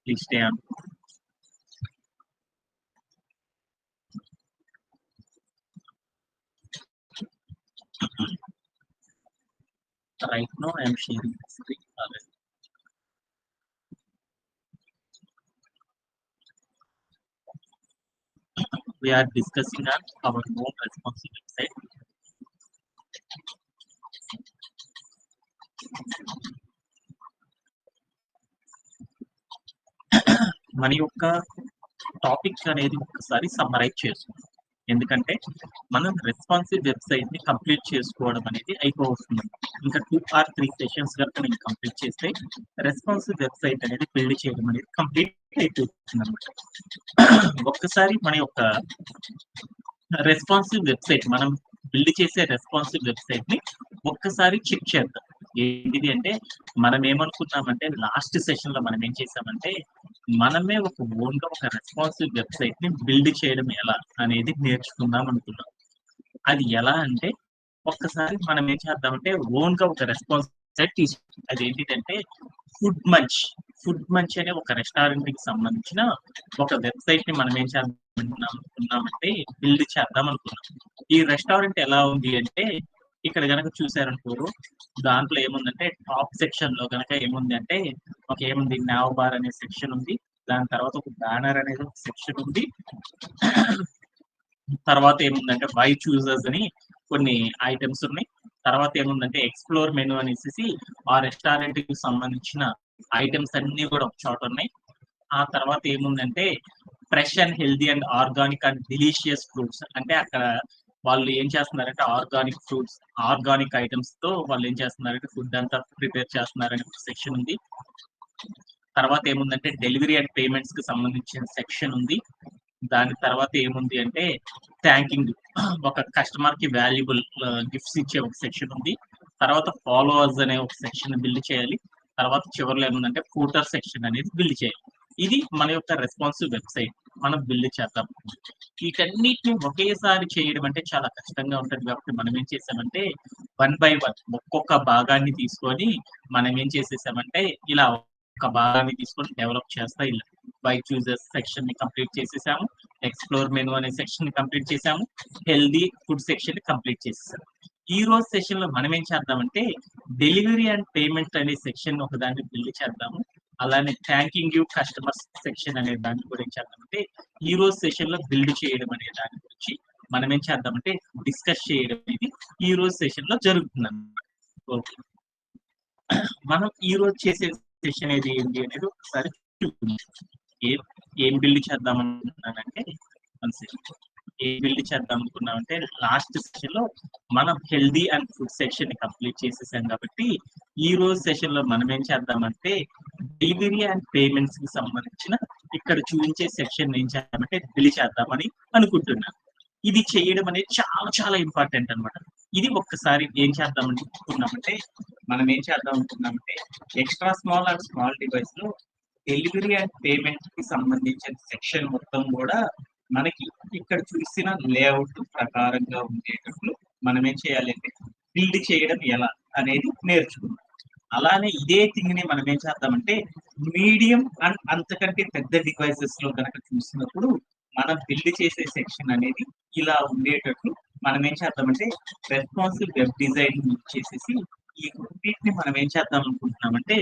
Please stay on. Right now, I am sharing the screen already. We are discussing on our home responsive website. మన యొక్క topic అనేది ఒకసారి summarise చేసుకుందాం. ఎందుకంటే మనం రెస్పాన్సివ్ వెబ్సైట్ ని కంప్లీట్ చేసుకోవడం అనేది అయిపోతుంది. ఇంకా 2 or 3 సెషన్స్ కనుక నేను కంప్లీట్ చేస్తే రెస్పాన్సివ్ వెబ్సైట్ అనేది బిల్డ్ చేయడం అనేది కంప్లీట్ అయిపోతుంది అనమాట. ఒక్కసారి మన యొక్క రెస్పాన్సివ్ వెబ్సైట్ మనం బిల్డ్ చేసే రెస్పాన్సివ్ వెబ్సైట్ ని ఒక్కసారి చెక్ చేద్దాం. ఏంటిది అంటే మనం ఏమనుకున్నామంటే లాస్ట్ సెషన్ లో మనం ఏం చేసామంటే మనమే ఒక ఓన్ గా ఒక రెస్పాన్సివ్ వెబ్సైట్ ని బిల్డ్ చేయడం ఎలా అనేది నేర్చుకుందాం అనుకున్నాం. అది ఎలా అంటే ఒక్కసారి మనం ఏం చేద్దామంటే ఓన్ గా ఒక రెస్పాన్సివ్ వెబ్సైట్ తీసుకుంటాం. అది ఏంటిదంటే ఫుడ్ మంచ్ అనే ఒక రెస్టారెంట్ కి సంబంధించిన ఒక వెబ్సైట్ ని మనం ఏం చేద్దామనుకున్నామంటే బిల్డ్ చేద్దాం అనుకున్నాం. ఈ రెస్టారెంట్ ఎలా ఉంది అంటే ఇక్కడ గనక చూసారనుకోరు దాంట్లో ఏముందంటే టాప్ సెక్షన్ లో గనక ఏముంది అంటే ఏముంది నావ్ బార్ అనే సెక్షన్ ఉంది. దాని తర్వాత ఒక బ్యానర్ అనేది ఒక సెక్షన్ ఉంది. తర్వాత ఏముందంటే బై చూజర్స్ అని కొన్ని ఐటమ్స్ ఉన్నాయి. తర్వాత ఏముందంటే ఎక్స్ప్లోర్ మెనూ అనేసి ఆ రెస్టారెంట్ కి సంబంధించిన ఐటమ్స్ అన్ని కూడా ఒక చోట ఉన్నాయి. ఆ తర్వాత ఏముందంటే fresh and healthy and organic and delicious fruits అంటే అక్కడ వాళ్ళు ఏం చేస్తున్నారంటే ఆర్గానిక్ ఫ్రూట్స్ ఆర్గానిక్ ఐటమ్స్ తో వాళ్ళు ఏం చేస్తున్నారంటే ఫుడ్ అంతా ప్రిపేర్ చేస్తున్నారని ఒక సెక్షన్ ఉంది. తర్వాత ఏముందంటే డెలివరీ అండ్ పేమెంట్స్ కి సంబంధించిన సెక్షన్ ఉంది. దాని తర్వాత ఏముంది అంటే థ్యాంకింగ్ ఒక కస్టమర్ కి వాల్యుబుల్ గిఫ్ట్స్ ఇచ్చే ఒక సెక్షన్ ఉంది. తర్వాత ఫాలోవర్స్ అనే ఒక సెక్షన్ బిల్డ్ చేయాలి. తర్వాత చివరిలో ఏముందంటే ఫూటర్ సెక్షన్ అనేది బిల్డ్ చేయాలి. ఇది మన యొక్క రెస్పాన్సివ్ వెబ్సైట్ మనం బిల్డ్ చేద్దాం. వీటన్నిటిని ఒకేసారి చేయడం అంటే చాలా కష్టంగా ఉంటుంది కాబట్టి మనం ఏం చేసామంటే 1 by 1 ఒక్కొక్క భాగాన్ని తీసుకొని మనం ఏం చేసేసామంటే ఇలా ఒక భాగాన్ని తీసుకొని డెవలప్ చేస్తా ఇలా బై చూజర్స్ సెక్షన్ ని కంప్లీట్ చేసేసాము. ఎక్స్ప్లోర్ మెనూ అనే సెక్షన్ ని కంప్లీట్ చేసాము. హెల్దీ ఫుడ్ సెక్షన్ ని కంప్లీట్ చేసేసాము. ఈ రోజు సెషన్ లో మనం ఏం చేద్దామంటే డెలివరీ అండ్ పేమెంట్ అనే సెక్షన్ ఒక దాన్ని బిల్డ్ చేద్దాము. అలానే థ్యాంకింగ్ యూ కస్టమర్స్ సెక్షన్ అనే దాని గురించి చేద్దామంటే ఈ రోజు సెషన్ లో బిల్డ్ చేయడం అనే దాని గురించి మనం ఏం చేద్దామంటే డిస్కస్ చేయడం అనేది ఈ రోజు సెషన్ లో జరుగుతుంది అన్నమాట. ఓకే, మనం ఈ రోజు చేసే సెషన్ ఏది ఏంటి అనేది ఒకసారి ఏం బిల్డ్ చేద్దాం అనుకుంటున్నానంటే ఏం బిల్డ్ చేద్దాం అనుకున్నామంటే లాస్ట్ సెషన్ లో మనం హెల్దీ అండ్ ఫుడ్ సెక్షన్ ని కంప్లీట్ చేసేసాం కాబట్టి ఈ రోజు సెషన్ లో మనం ఏం చేద్దామంటే డెలివరీ అండ్ పేమెంట్స్ కి సంబంధించిన ఇక్కడ చూపించే సెక్షన్ ఏం చేద్దామంటే బిల్డ్ చేద్దామని అనుకుంటున్నాను. ఇది చేయడం అనేది చాలా చాలా ఇంపార్టెంట్ అనమాట. ఇది ఒక్కసారి ఏం చేద్దాం అనుకుంటున్నామంటే మనం ఏం చేద్దాం అనుకున్నామంటే extra small and small device లో డెలివరీ అండ్ పేమెంట్ కి సంబంధించిన సెక్షన్ మొత్తం కూడా మనకి ఇక్కడ చూసిన లేఅవుట్ ప్రకారంగా ఉండేటట్లు మనం ఏం చేయాలి అంటే బిల్డ్ చేయడం ఎలా అనేది నేర్చుకుందాం. అలానే ఇదే థింగ్ ని మనం ఏం చేద్దామంటే మీడియం అండ్ అంతకంటే పెద్ద డివైసెస్ లో కనుక చూసినప్పుడు మనం బిల్డ్ చేసే సెక్షన్ అనేది ఇలా ఉండేటట్లు మనం ఏం చేద్దామంటే రెస్పాన్సివ్ వెబ్ డిజైన్ చేసేసి ఈ రెండింటిని మనం ఏం చేద్దాం అనుకుంటున్నామంటే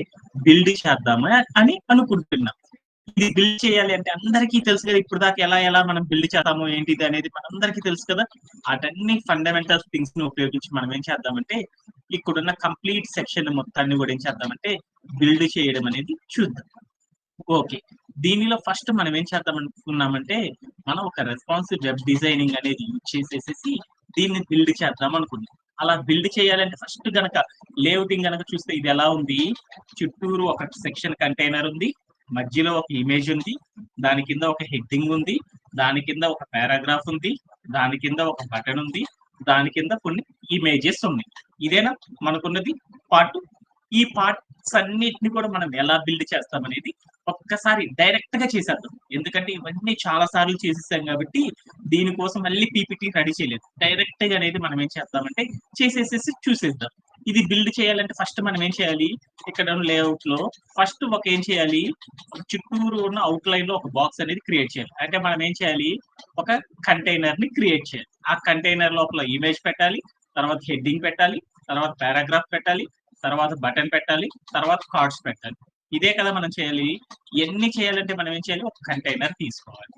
బిల్డ్ చేద్దామా అని అనుకుంటున్నాం. ఇది బిల్డ్ చేయాలి అంటే అందరికీ తెలుసు కదా ఇప్పుడు దాకా ఎలా మనం బిల్డ్ చేద్దాము ఏంటిది అనేది మనందరికీ తెలుసు కదా. అటన్ని ఫండమెంటల్ థింగ్స్ ని ఉపయోగించి మనం ఏం చేద్దామంటే ఇక్కడున్న కంప్లీట్ సెక్షన్ మొత్తాన్ని కూడా ఏం చేద్దామంటే బిల్డ్ చేయడం అనేది చూద్దాం. ఓకే, దీనిలో ఫస్ట్ మనం ఏం చేద్దాం అనుకున్నామంటే మనం ఒక రెస్పాన్సివ్ వెబ్ డిజైనింగ్ అనేది యూజ్ చేసేసి దీన్ని బిల్డ్ చేద్దాం అనుకున్నాం. అలా బిల్డ్ చేయాలంటే ఫస్ట్ గనక లేఅవుటింగ్ గనక చూస్తే ఇది ఎలా ఉంది, చుట్టూరు ఒక సెక్షన్ కంటైనర్ ఉంది, మధ్యలో ఒక ఇమేజ్ ఉంది, దాని కింద ఒక హెడ్డింగ్ ఉంది, దాని కింద ఒక పారాగ్రాఫ్ ఉంది, దాని కింద ఒక బటన్ ఉంది, దాని కింద కొన్ని ఇమేజెస్ ఉన్నాయి. ఇదేనా మనకున్నది పార్ట్. ఈ పార్ట్స్ అన్నిటిని కూడా మనం ఎలా బిల్డ్ చేస్తాం అనేది ఒక్కసారి డైరెక్ట్ గా చేసేద్దాం. ఎందుకంటే ఇవన్నీ చాలా సార్లు చేసేసాం కాబట్టి దీనికోసం మళ్ళీ పీపీటీ రెడీ చేయలేదు. డైరెక్ట్ గా అనేది మనం ఏం చేద్దామంటే చేసేసేసి చూసేద్దాం. ఇది బిల్డ్ చేయాలంటే ఫస్ట్ మనం ఏం చేయాలి, ఇక్కడ లేఅవుట్ లో ఫస్ట్ ఏం చేయాలి, ఒక చుట్టూరు ఉన్న అవుట్ లైన్ లో ఒక బాక్స్ అనేది క్రియేట్ చేయాలి. అంటే మనం ఏం చేయాలి, ఒక కంటైనర్ ని క్రియేట్ చేయాలి. ఆ కంటైనర్ లోపల ఇమేజ్ పెట్టాలి, తర్వాత హెడ్డింగ్ పెట్టాలి, తర్వాత పారాగ్రాఫ్ పెట్టాలి, తర్వాత బటన్ పెట్టాలి, తర్వాత కార్డ్స్ పెట్టాలి. ఇదే కదా మనం చేయాలి. ఎన్ని చేయాలంటే మనం ఏం చేయాలి, ఒక కంటైనర్ తీసుకోవాలి.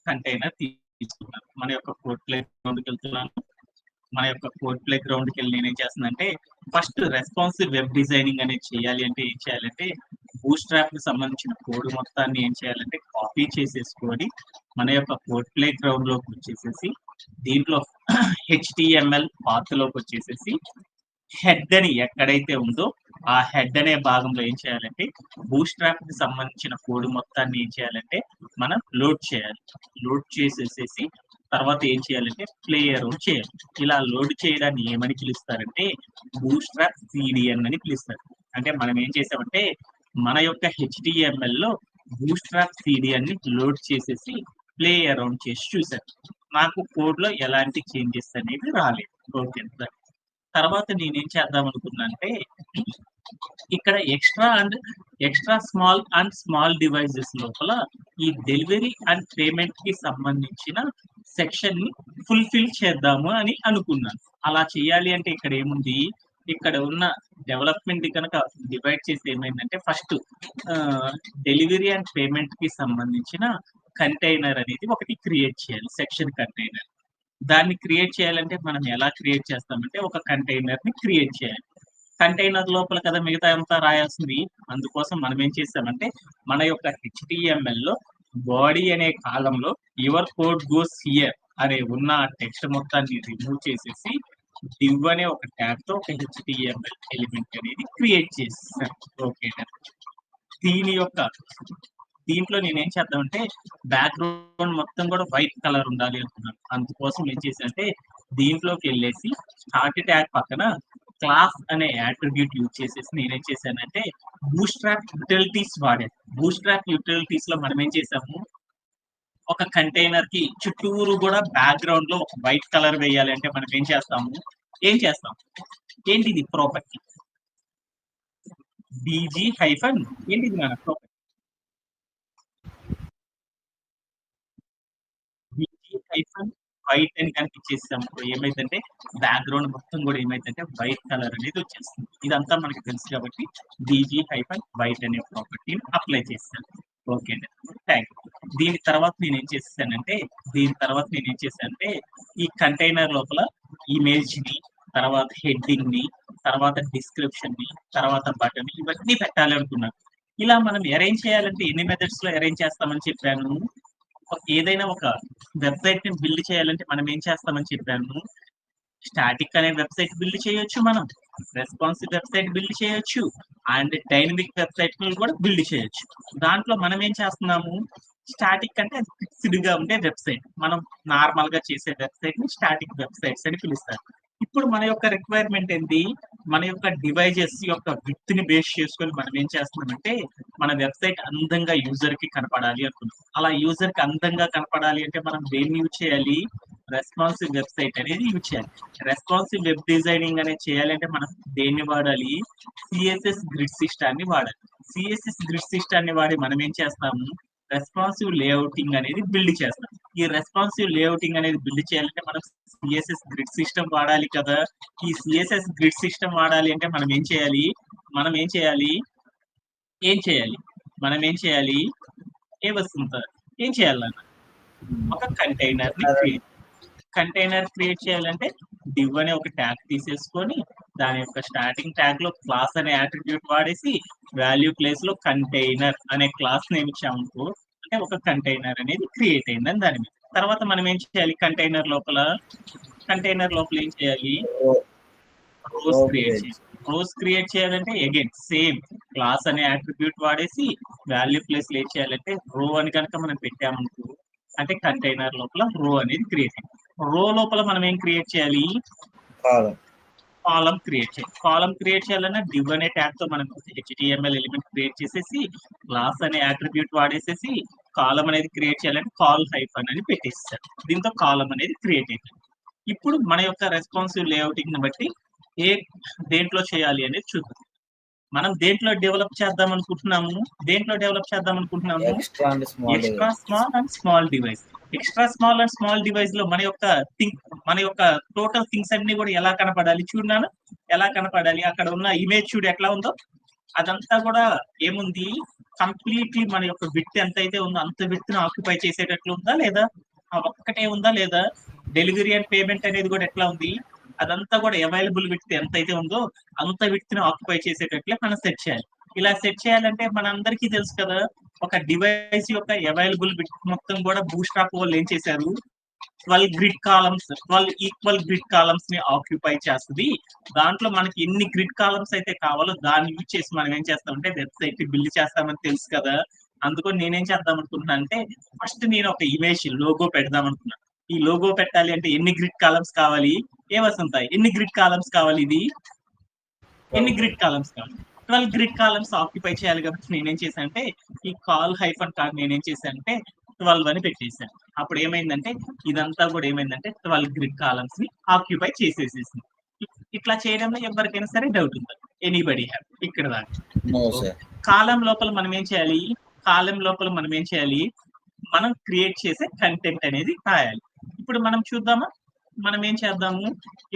కంటైనర్ తీసుకున్నాను, మన యొక్క కోడ్ ప్లే గ్రౌండ్కి వెళ్తున్నాను. మన యొక్క కోడ్ ప్లే గ్రౌండ్కి వెళ్ళి నేనేం చేస్తున్నానంటే ఫస్ట్ రెస్పాన్సివ్ వెబ్ డిజైనింగ్ అనేది చేయాలి. అంటే ఏం చేయాలంటే బూట్‌స్ట్రాప్ కి సంబంధించిన కోడ్ మొత్తాన్ని ఏం చేయాలంటే కాపీ చేసేసుకొని మన యొక్క కోడ్ ప్లే గ్రౌండ్ లోకి వచ్చేసేసి దీంట్లో HTML పాత్ లోకి వచ్చేసేసి హెడ్ అని ఎక్కడైతే ఉందో ఆ హెడ్ అనే భాగంలో ఏం చేయాలంటే బూట్‌స్ట్రాప్ కి సంబంధించిన కోడ్ మొత్తాన్ని ఏం చేయాలంటే మనం లోడ్ చేయాలి. లోడ్ చేసేసేసి తర్వాత ఏం చేయాలంటే ప్లే అరౌండ్ చేయాలి. ఇలా లోడ్ చేయడాన్ని ఏమని పిలుస్తారంటే బూట్‌స్ట్రాప్ CDN అని పిలుస్తారు. అంటే మనం ఏం చేసామంటే మన యొక్క HTML లో బూట్‌స్ట్రాప్ CDN ని లోడ్ చేసేసి ప్లే అరౌండ్ చేసి చూసాను. నాకు కోడ్ లో ఎలాంటి చేంజెస్ అనేవి రాలేదు. ఓకే, తర్వాత నేనేం చేద్దాం అనుకున్నా అంటే ఇక్కడ ఎక్స్ట్రా స్మాల్ డివైజెస్ లోపల ఈ డెలివరీ అండ్ పేమెంట్ కి సంబంధించిన సెక్షన్ ని ఫుల్ఫిల్ చేద్దాము అని అనుకున్నాను. అలా చేయాలి అంటే ఇక్కడ ఏముంది, ఇక్కడ ఉన్న డెవలప్మెంట్ కనుక డివైడ్ చేసి ఏమైందంటే ఫస్ట్ డెలివరీ అండ్ పేమెంట్ కి సంబంధించిన కంటైనర్ అనేది ఒకటి క్రియేట్ చేయాలి, సెక్షన్ కంటైనర్. దాన్ని క్రియేట్ చేయాలంటే మనం ఎలా క్రియేట్ చేస్తామంటే ఒక కంటైనర్ ని క్రియేట్ చేయాలి. కంటైనర్ లోపల కదా మిగతా అంతా రాయాల్సింది. అందుకోసం మనం ఏం చేస్తామంటే మన యొక్క HTML లో బాడీ అనే కాలంలో యువర్ కోడ్ గోస్ హియర్ అనే ఉన్న టెక్స్ట్ మొత్తాన్ని రిమూవ్ చేసేసి div అనే ఒక ట్యాగ్ తో ఒక HTML ఎలిమెంట్ అనేది క్రియేట్ చేసేసాను. ఓకే, దీంట్లో నేనేం చేద్దామంటే బ్యాక్గ్రౌండ్ మొత్తం కూడా వైట్ కలర్ ఉండాలి అనుకున్నాను. అందుకోసం ఏం చేశానంటే దీంట్లోకి వెళ్ళేసి స్టార్ట్ ట్యాగ్ పక్కన క్లాస్ అనే యాట్రిబ్యూట్ యూజ్ చేసేసి నేనేం చేశానంటే బూట్‌స్ట్రాప్ యూటిలిటీస్ వాడాను. బూట్‌స్ట్రాప్ యూటిలిటీస్ లో మనం ఏం చేసాము, ఒక కంటైనర్ కి చుట్టూరు కూడా బ్యాక్గ్రౌండ్ లో ఒక వైట్ కలర్ వేయాలి అంటే మనం ఏం చేస్తాం, ఏంటిది ప్రాపర్టీ bg హైఫన్ ఏంటిది మన ప్రాపర్టీ వైట్ అని కనిపించేసాం. ఏమైందంటే బ్యాక్గ్రౌండ్ మొత్తం కూడా ఏమైందంటే వైట్ కలర్ అనేది వచ్చేస్తుంది. ఇదంతా మనకి తెలుసు కాబట్టి BG-వైట్ అనే ప్రాపర్టీని అప్లై చేస్తాను. ఓకే అండి, థ్యాంక్ యూ. దీని తర్వాత నేను ఏం చేశానంటే ఈ కంటైనర్ లోపల ఇమేజ్ ని, తర్వాత హెడ్డింగ్ ని, తర్వాత డిస్క్రిప్షన్ ని, తర్వాత బటన్ ఇవన్నీ పెట్టాలి అనుకున్నాను. ఇలా మనం అరేంజ్ చేయాలంటే ఎన్ని మెథడ్స్ లో అరేంజ్ చేస్తామని చెప్పాను. ఏదైనా ఒక వెబ్సైట్ ని బిల్డ్ చేయాలంటే మనం ఏం చేస్తామని చెప్పాను, స్టాటిక్ అనే వెబ్సైట్ బిల్డ్ చేయొచ్చు, మనం రెస్పాన్సివ్ వెబ్సైట్ బిల్డ్ చేయొచ్చు, అండ్ డైనమిక్ వెబ్సైట్ కూడా బిల్డ్ చేయొచ్చు. దాంట్లో మనం ఏం చేస్తున్నాము, స్టాటిక్ అంటే ఫిక్స్డ్ గా ఉండే వెబ్సైట్, మనం నార్మల్ గా చేసే వెబ్సైట్ ని స్టాటిక్ వెబ్సైట్స్ అని పిలుస్తారు. ఇప్పుడు మన యొక్క రిక్వైర్మెంట్ ఏంటి, మన యొక్క డివైజెస్ యొక్క విడ్త్ ని బేస్ చేసుకొని మనం ఏం చేస్తున్నామంటే మన వెబ్సైట్ అందంగా యూజర్ కి కనపడాలి అనుకున్నాం. అలా యూజర్ కి అందంగా కనపడాలి అంటే మనం దేన్ని యూజ్ చేయాలి, రెస్పాన్సివ్ వెబ్సైట్ అనేది యూజ్ చేయాలి. రెస్పాన్సివ్ వెబ్ డిజైనింగ్ అనేది చేయాలంటే మనం దేన్ని వాడాలి, CSS గ్రిడ్ సిస్టాన్ని వాడాలి. CSS గ్రిడ్ సిస్టాన్ని వాడి మనం ఏం చేస్తాము, రెస్పాన్సివ్ లేఅవుటింగ్ అనేది బిల్డ్ చేస్తాం. ఈ రెస్పాన్సివ్ లేఅవుటింగ్ అనేది బిల్డ్ చేయాలంటే మనం CSS గ్రిడ్ సిస్టమ్ వాడాలి కదా. ఈ CSS గ్రిడ్ సిస్టమ్ వాడాలి అంటే మనం ఏం చేయాలి, ఏ వస్తుంది, ఏం చేయాలన్న ఒక కంటైనర్ క్రియేట్ చేయాలంటే div అనే ఒక ట్యాగ్ తీసేసుకొని దాని యొక్క స్టార్టింగ్ ట్యాగ్ లో క్లాస్ అనే అట్రిబ్యూట్ వాడేసి వాల్యూ ప్లేస్ లో కంటైనర్ అనే క్లాస్ నేమ్ ఇచ్చాము అంటే ఒక కంటైనర్ అనేది క్రియేట్ అయిందని దాని మీద. తర్వాత మనం ఏం చేయాలి, కంటైనర్ లోపల ఏం చేయాలి, రోస్ క్రియేట్ చేయాలంటే అగైన్ సేమ్ క్లాస్ అనే అట్రిబ్యూట్ వాడేసి వాల్యూ ప్లేస్ ఏం చేయాలంటే రో అని కనుక మనం పెట్టామనుకో అంటే కంటైనర్ లోపల రో అనేది క్రియేట్ అయింది. రో లోపల మనం ఏం క్రియేట్ చేయాలి, కాలం క్రియేట్ చేయాలన్నా div అనే ట్యాగ్ తో మనం HTML ఎలిమెంట్ క్రియేట్ చేసేసి క్లాస్ అనే అట్రిబ్యూట్ వాడేసేసి కాలం అనేది క్రియేట్ చేయాలంటే కాల్ హైఫన్ అని పెట్టేస్తారు. దీంతో కాలం అనేది క్రియేట్ అయింది. ఇప్పుడు మన యొక్క రెస్పాన్సివ్ లేఅవుటింగ్ ని బట్టి దేంట్లో చేయాలి అనేది చూద్దాం. మనం దేంట్లో డెవలప్ చేద్దాం అనుకుంటున్నాము extra and small small device. Extra small and small device లో మన యొక్క టోటల్ థింగ్స్ అన్ని కూడా ఎలా కనపడాలి చూడన్నాను. ఎలా కనపడాలి, అక్కడ ఉన్న ఇమేజ్ చూడు ఎట్లా ఉందో, అదంతా కూడా ఏముంది, కంప్లీట్లీ మన యొక్క విడ్త్ ఎంత అయితే ఉందో అంత విడ్త్ ని ఆక్యుపై చేసేటట్లు ఉందా లేదా, ఒక్కటే ఉందా లేదా, డెలివరీ అండ్ పేమెంట్ అనేది కూడా ఎట్లా ఉంది, అదంతా కూడా అవైలబుల్ విడ్త్ ఎంత అయితే ఉందో అంత విడ్త్ ని ఆక్యుపై చేసేటట్లే మనం సెట్ చేయాలి. ఇలా సెట్ చేయాలంటే మన అందరికీ తెలుసు కదా, ఒక డివైస్ యొక్క అవైలబుల్ విడ్త్ మొత్తం కూడా బూట్స్ట్రాప్ వాళ్ళు ఏం చేశారు, 12 ఈక్వల్ గ్రిడ్ కాలమ్స్ ని ఆక్యుపై చేస్తుంది. దాంట్లో మనకి ఎన్ని గ్రిడ్ కాలమ్స్ అయితే కావాలో దాన్ని యూజ్ చేసి మనం ఏం చేస్తామంటే వెబ్సైట్ బిల్డ్ చేస్తామని తెలుసు కదా. అందుకని నేనేం చేద్దాం అనుకుంటున్నా అంటే, ఫస్ట్ నేను ఒక ఇమేజ్ లోగో పెడదాం అనుకున్నాను. ఈ లోగో పెట్టాలి అంటే ఎన్ని గ్రిడ్ కాలమ్స్ కావాలి, వస్తుంటాయి ఎన్ని గ్రిడ్ కాలమ్స్ కావాలి, ఎన్ని గ్రిడ్ కాలమ్స్ కావాలి, 12 గ్రిడ్ కాలమ్స్ ఆక్యుపై చేయాలి. కాబట్టి నేనేం చేశాను అంటే, ఈ కాల్ హైఫన్ కార్డ్ నేనేం చేశాను అంటే 12 అని పెట్టేశాను. అప్పుడు ఏమైందంటే ఇదంతా కూడా ఏమైందంటే 12 గ్రిడ్ కాలమ్స్ ని ఆక్యుపై చేసేసేసింది. ఇట్లా చేయడంలో ఎవరికైనా సరే డౌట్ ఉందా? ఎనీబడి హ్యావ్ ఇక్కడ దాకా? కాలం లోపల మనం ఏం చేయాలి, మనం క్రియేట్ చేసే కంటెంట్ అనేది రాయాలి. ఇప్పుడు మనం చూద్దామా, మనం ఏం చేద్దాము,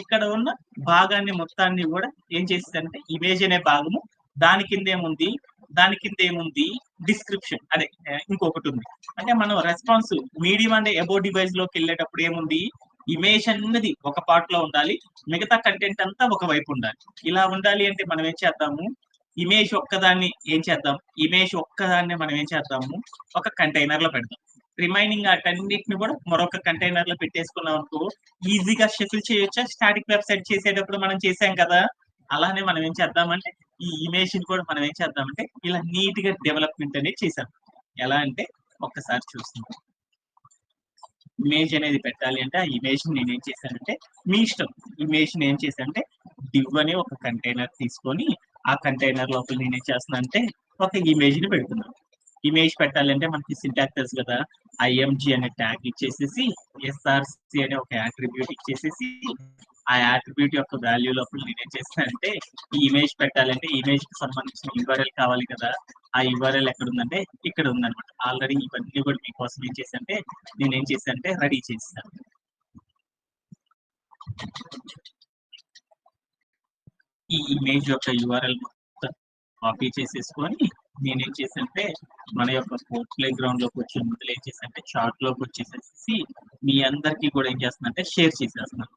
ఇక్కడ ఉన్న భాగాన్ని మొత్తాన్ని కూడా ఏం చేసేదంటే ఇమేజ్ అనే భాగము, దాని కింద ఏముంది డిస్క్రిప్షన్, అదే ఇంకొకటి ఉంది. అంటే మనం రెస్పాన్స్ మీడియం అంటే అబౌ డివైస్ లోకి వెళ్ళేటప్పుడు ఏముంది, ఇమేజ్ అన్నది ఒక పార్ట్ లో ఉండాలి, మిగతా కంటెంట్ అంతా ఒక వైపు ఉండాలి. ఇలా ఉండాలి అంటే మనం ఏం చేద్దాము, ఇమేజ్ ఒక్కదాన్ని మనం ఏం చేద్దాము, ఒక కంటైనర్ లో పెడదాం. రిమైనింగ్ అటన్నిటిని కూడా మరొక కంటైనర్ లో పెట్టేసుకున్నాం అనుకో, ఈజీగా షఫిల్ చేయొచ్చా. స్టాటిక్ వెబ్సైట్ చేసేటప్పుడు మనం చేసాం కదా, అలానే మనం ఏం చేద్దామంటే ఈ ఇమేజ్ ని కూడా మనం ఏం చేద్దామంటే ఇలా నీట్ గా డెవలప్మెంట్ అనేది చేసాం. ఎలా అంటే ఒక్కసారి చూస్తున్నాం, ఇమేజ్ అనేది పెట్టాలి అంటే ఆ ఇమేజ్ నేను ఏం చేశానంటే, మీ ఇష్టం, ఇమేజ్ ఏం చేశానంటే డివ్ అనే ఒక కంటైనర్ తీసుకొని ఆ కంటైనర్ లోపల నేనేం చేస్తున్నా అంటే ఒక ఇమేజ్ ని పెడుతున్నాను. ఇమేజ్ పెట్టాలంటే మనకి సింటాక్స్ తెలుసు కదా, ఐఎంజి అనే ట్యాగ్ ఇచ్చేసేసి ఎస్ఆర్సి అనే ఒక యాట్రిబ్యూట్ ఇచ్చేసేసి ఆ యాట్రిబ్యూట్ యొక్క వాల్యూ లోపల నేనేం చేస్తానంటే, ఈ ఇమేజ్ పెట్టాలంటే ఇమేజ్ కి సంబంధించిన యూఆర్ఎల్ కావాలి కదా, ఆ యూఆర్ఎల్ ఎక్కడ ఉందంటే ఇక్కడ ఉందన్నమాట. ఆల్రెడీ ఇవన్నీ కూడా మీకోసం ఏం చేశానంటే నేనేం చేశానంటే రెడీ చేస్తాను. ఈ ఇమేజ్ యొక్క యూఆర్ఎల్ మొత్తం కాపీ చేసేసుకొని నేనేం చేశానంటే మన యొక్క ప్లే గ్రౌండ్ లోకి వచ్చే ముందు ఏం చేశానంటే చార్ట్ లోకి వచ్చేసేసి మీ అందరికీ కూడా ఏం చేస్తున్నానంటే షేర్ చేసేస్తున్నాను.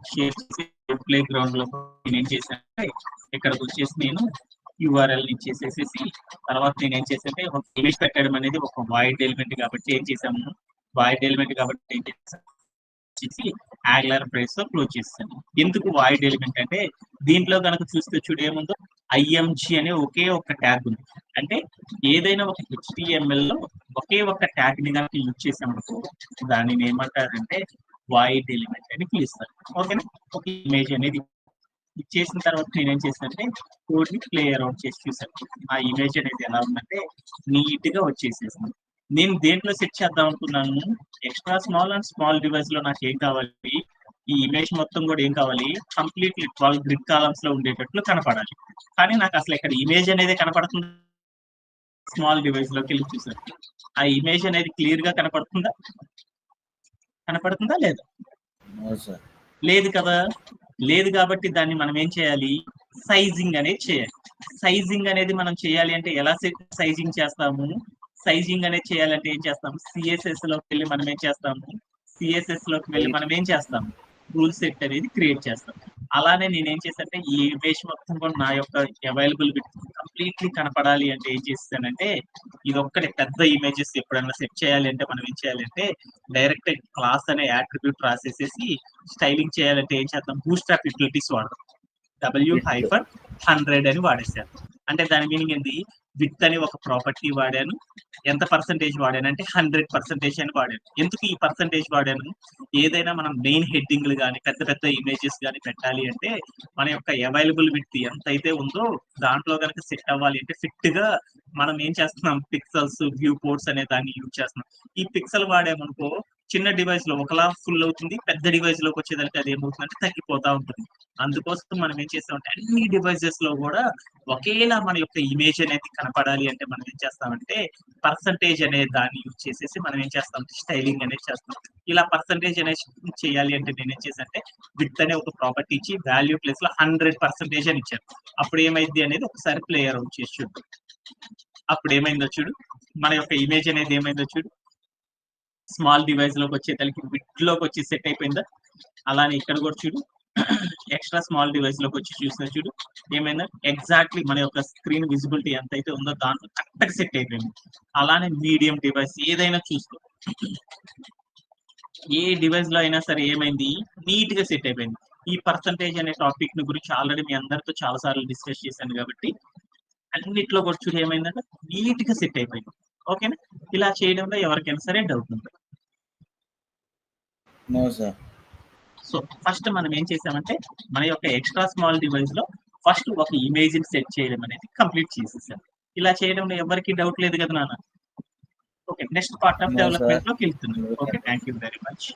షేర్ చేసి ప్లే గ్రౌండ్ లో నేనేం చేశానంటే ఇక్కడికి వచ్చేసి నేను యూఆర్ఎల్ ఇచ్చేసేసి తర్వాత నేను ఏం చేశానంటే ఒక ఇమేజ్ పెట్టడం అనేది ఒక వాయిడ్ ఎలిమెంట్ కాబట్టి ఏం చేసాము, ఏం చేసాము యాగ్లర్ ప్రైస్ తో క్లోజ్ చేస్తాను. ఎందుకు వాయిడ్ ఎలిమెంట్ అంటే దీంట్లో కనుక చూస్తే చూడు ఏముందో ఐఎంజి అనే ఒకే ఒక ట్యాగ్ ఉంది. అంటే ఏదైనా ఒక HTML లో ఒకే ఒక ట్యాగ్ ని కనుక యూజ్ చేసామనుకో దానిని ఏమంటారంటే వాయిడ్ ఎలిమెంట్ అని పిలుస్తారు. ఓకేనా. ఒక ఇమేజ్ అనేది ఇచ్చేసిన తర్వాత నేనేం చేశానంటే కోడ్ ని ప్లే అరౌండ్ చేసి చూసాను. ఆ ఇమేజ్ అనేది ఎలా ఉందంటే నీట్ గా వచ్చేసేసింది. నేను దేంట్లో సెట్ చేద్దాం అనుకున్నాను, extra small and small device లో నాకు ఏం కావాలి, ఈ ఇమేజ్ మొత్తం కూడా ఏం కావాలి, కంప్లీట్లీ 12 గ్రిడ్ కాలమ్స్ లో ఉండేటట్లు కనపడాలి. కానీ నాకు అసలు ఇక్కడ ఇమేజ్ అనేది కనపడుతుంది. స్మాల్ డివైస్ లోకి వెళ్ళి చూసాను, ఆ ఇమేజ్ అనేది క్లియర్ గా కనపడుతుందా లేదా? లేదు కదా. లేదు కాబట్టి దాన్ని మనం ఏం చేయాలి, సైజింగ్ అనేది చేయాలి. సైజింగ్ అనేది మనం చేయాలి అంటే ఎలా సైజింగ్ చేస్తాము, సైజింగ్ అనేది చేయాలంటే ఏం చేస్తాము, సిఎస్ఎస్ లోకి వెళ్ళి మనం ఏం చేస్తాము, రూల్ సెట్ అనేది క్రియేట్ చేస్తాం. అలానే నేను ఏం చేస్తానంటే ఈ ఇమేజ్ మొత్తం కూడా నా యొక్క అవైలబుల్ కంప్లీట్లీ కనపడాలి అంటే ఏం చేస్తానంటే ఇది ఒక్కటి పెద్ద ఇమేజెస్ ఎప్పుడైనా సెట్ చేయాలి అంటే మనం ఏం చేయాలంటే డైరెక్ట్ క్లాస్ అనే యాట్రిబ్యూట్ రాసేసేసి స్టైలింగ్ చేయాలంటే ఏం చేద్దాం, బూట్స్ట్రాప్ యూటిలిటీస్ వాడతాం. W-Bootstrap 100 అని వాడేశాను. అంటే దాని మీనింగ్ ఏంది? విడ్త్ అని ఒక ప్రాపర్టీ వాడాను. ఎంత పర్సెంటేజ్ వాడాను అంటే 100% అని వాడాను. ఎందుకు ఈ పర్సెంటేజ్ వాడాను? ఏదైనా మనం మెయిన్ హెడ్డింగ్‌లు గాని, పెద్ద పెద్ద ఇమేజెస్ గాని పెట్టాలి అంటే మన యొక్క అవైలబుల్ విడ్త్ ఎంతైతే ఉందో దాంట్లో గనక సెట్ అవ్వాలి అంటే ఫిట్‌గా మనం ఏం చేస్తున్నాం, పిక్సెల్స్, వ్యూ పోర్ట్స్ అనే దాన్ని యూజ్ చేస్తున్నాం. ఈ పిక్సెల్ వాడామనుకో చిన్న డివైస్ లో ఒకలా ఫుల్ అవుతుంది, పెద్ద డివైస్ లోకి వచ్చేదానికి అది ఏమవుతుందంటే తగ్గిపోతా ఉంటుంది. అందుకోసం మనం ఏం చేస్తామంటే అన్ని డివైసెస్ లో కూడా ఒకేలా మన యొక్క ఇమేజ్ అనేది కనపడాలి అంటే మనం ఏం చేస్తామంటే పర్సంటేజ్ అనే దాన్ని యూజ్ చేసేసి మనం ఏం చేస్తాం, స్టైలింగ్ అనేది చేస్తాం. ఇలా పర్సంటేజ్ అనేది చేయాలి అంటే నేను ఏం చేశానంటే విడ్త్ అనే ఒక ప్రాపర్టీ ఇచ్చి వాల్యూ ప్లేస్ లో 100% అని ఇచ్చాను. అప్పుడు ఏమైంది అనేది ఒకసారి ప్లే అరౌండ్ చేసి చూడు. అప్పుడు ఏమైందో చూడు, మన యొక్క ఇమేజ్ అనేది ఏమైందో చూడు, స్మాల్ డివైస్ లోకి వచ్చేసరికి విడ్త్ లోకి వచ్చి సెట్ అయిపోయిందా. అలానే ఇక్కడ కూడా చూడు, ఎక్స్ట్రా స్మాల్ డివైస్ లోకి వచ్చి చూసినా చూడు ఏమైందా, ఎగ్జాక్ట్లీ మన యొక్క స్క్రీన్ విజిబిలిటీ ఎంత అయితే ఉందో దాంట్లో కరెక్ట్ సెట్ అయిపోయింది. అలానే మీడియం డివైస్ ఏదైనా చూసుకో, ఏ డివైస్ లో అయినా సరే ఏమైంది, నీట్ గా సెట్ అయిపోయింది. ఈ పర్సంటేజ్ అనే టాపిక్ గురించి ఆల్రెడీ మీ అందరితో చాలా సార్లు డిస్కస్ చేశాను కాబట్టి అన్నిట్లో కూడా చూడు ఏమైందంటే నీట్ గా సెట్ అయిపోయింది. ఓకేనా? ఇలా చేయడంలో ఎవరికైనా సరే డౌట్ ఉంది. సో ఫస్ట్ మనం ఏం చేసామంటే మన యొక్క ఎక్స్ట్రా స్మాల్ డివైస్ లో ఫస్ట్ ఒక ఇమేజ్ ని సెట్ చేయడం అనేది కంప్లీట్ చేసేసాం. ఇలా చేయడంలో ఎవరికి డౌట్ లేదు కదా నాన్న? Okay, next part of development లోకి వెళ్తున్నాం. Okay, thank you very much.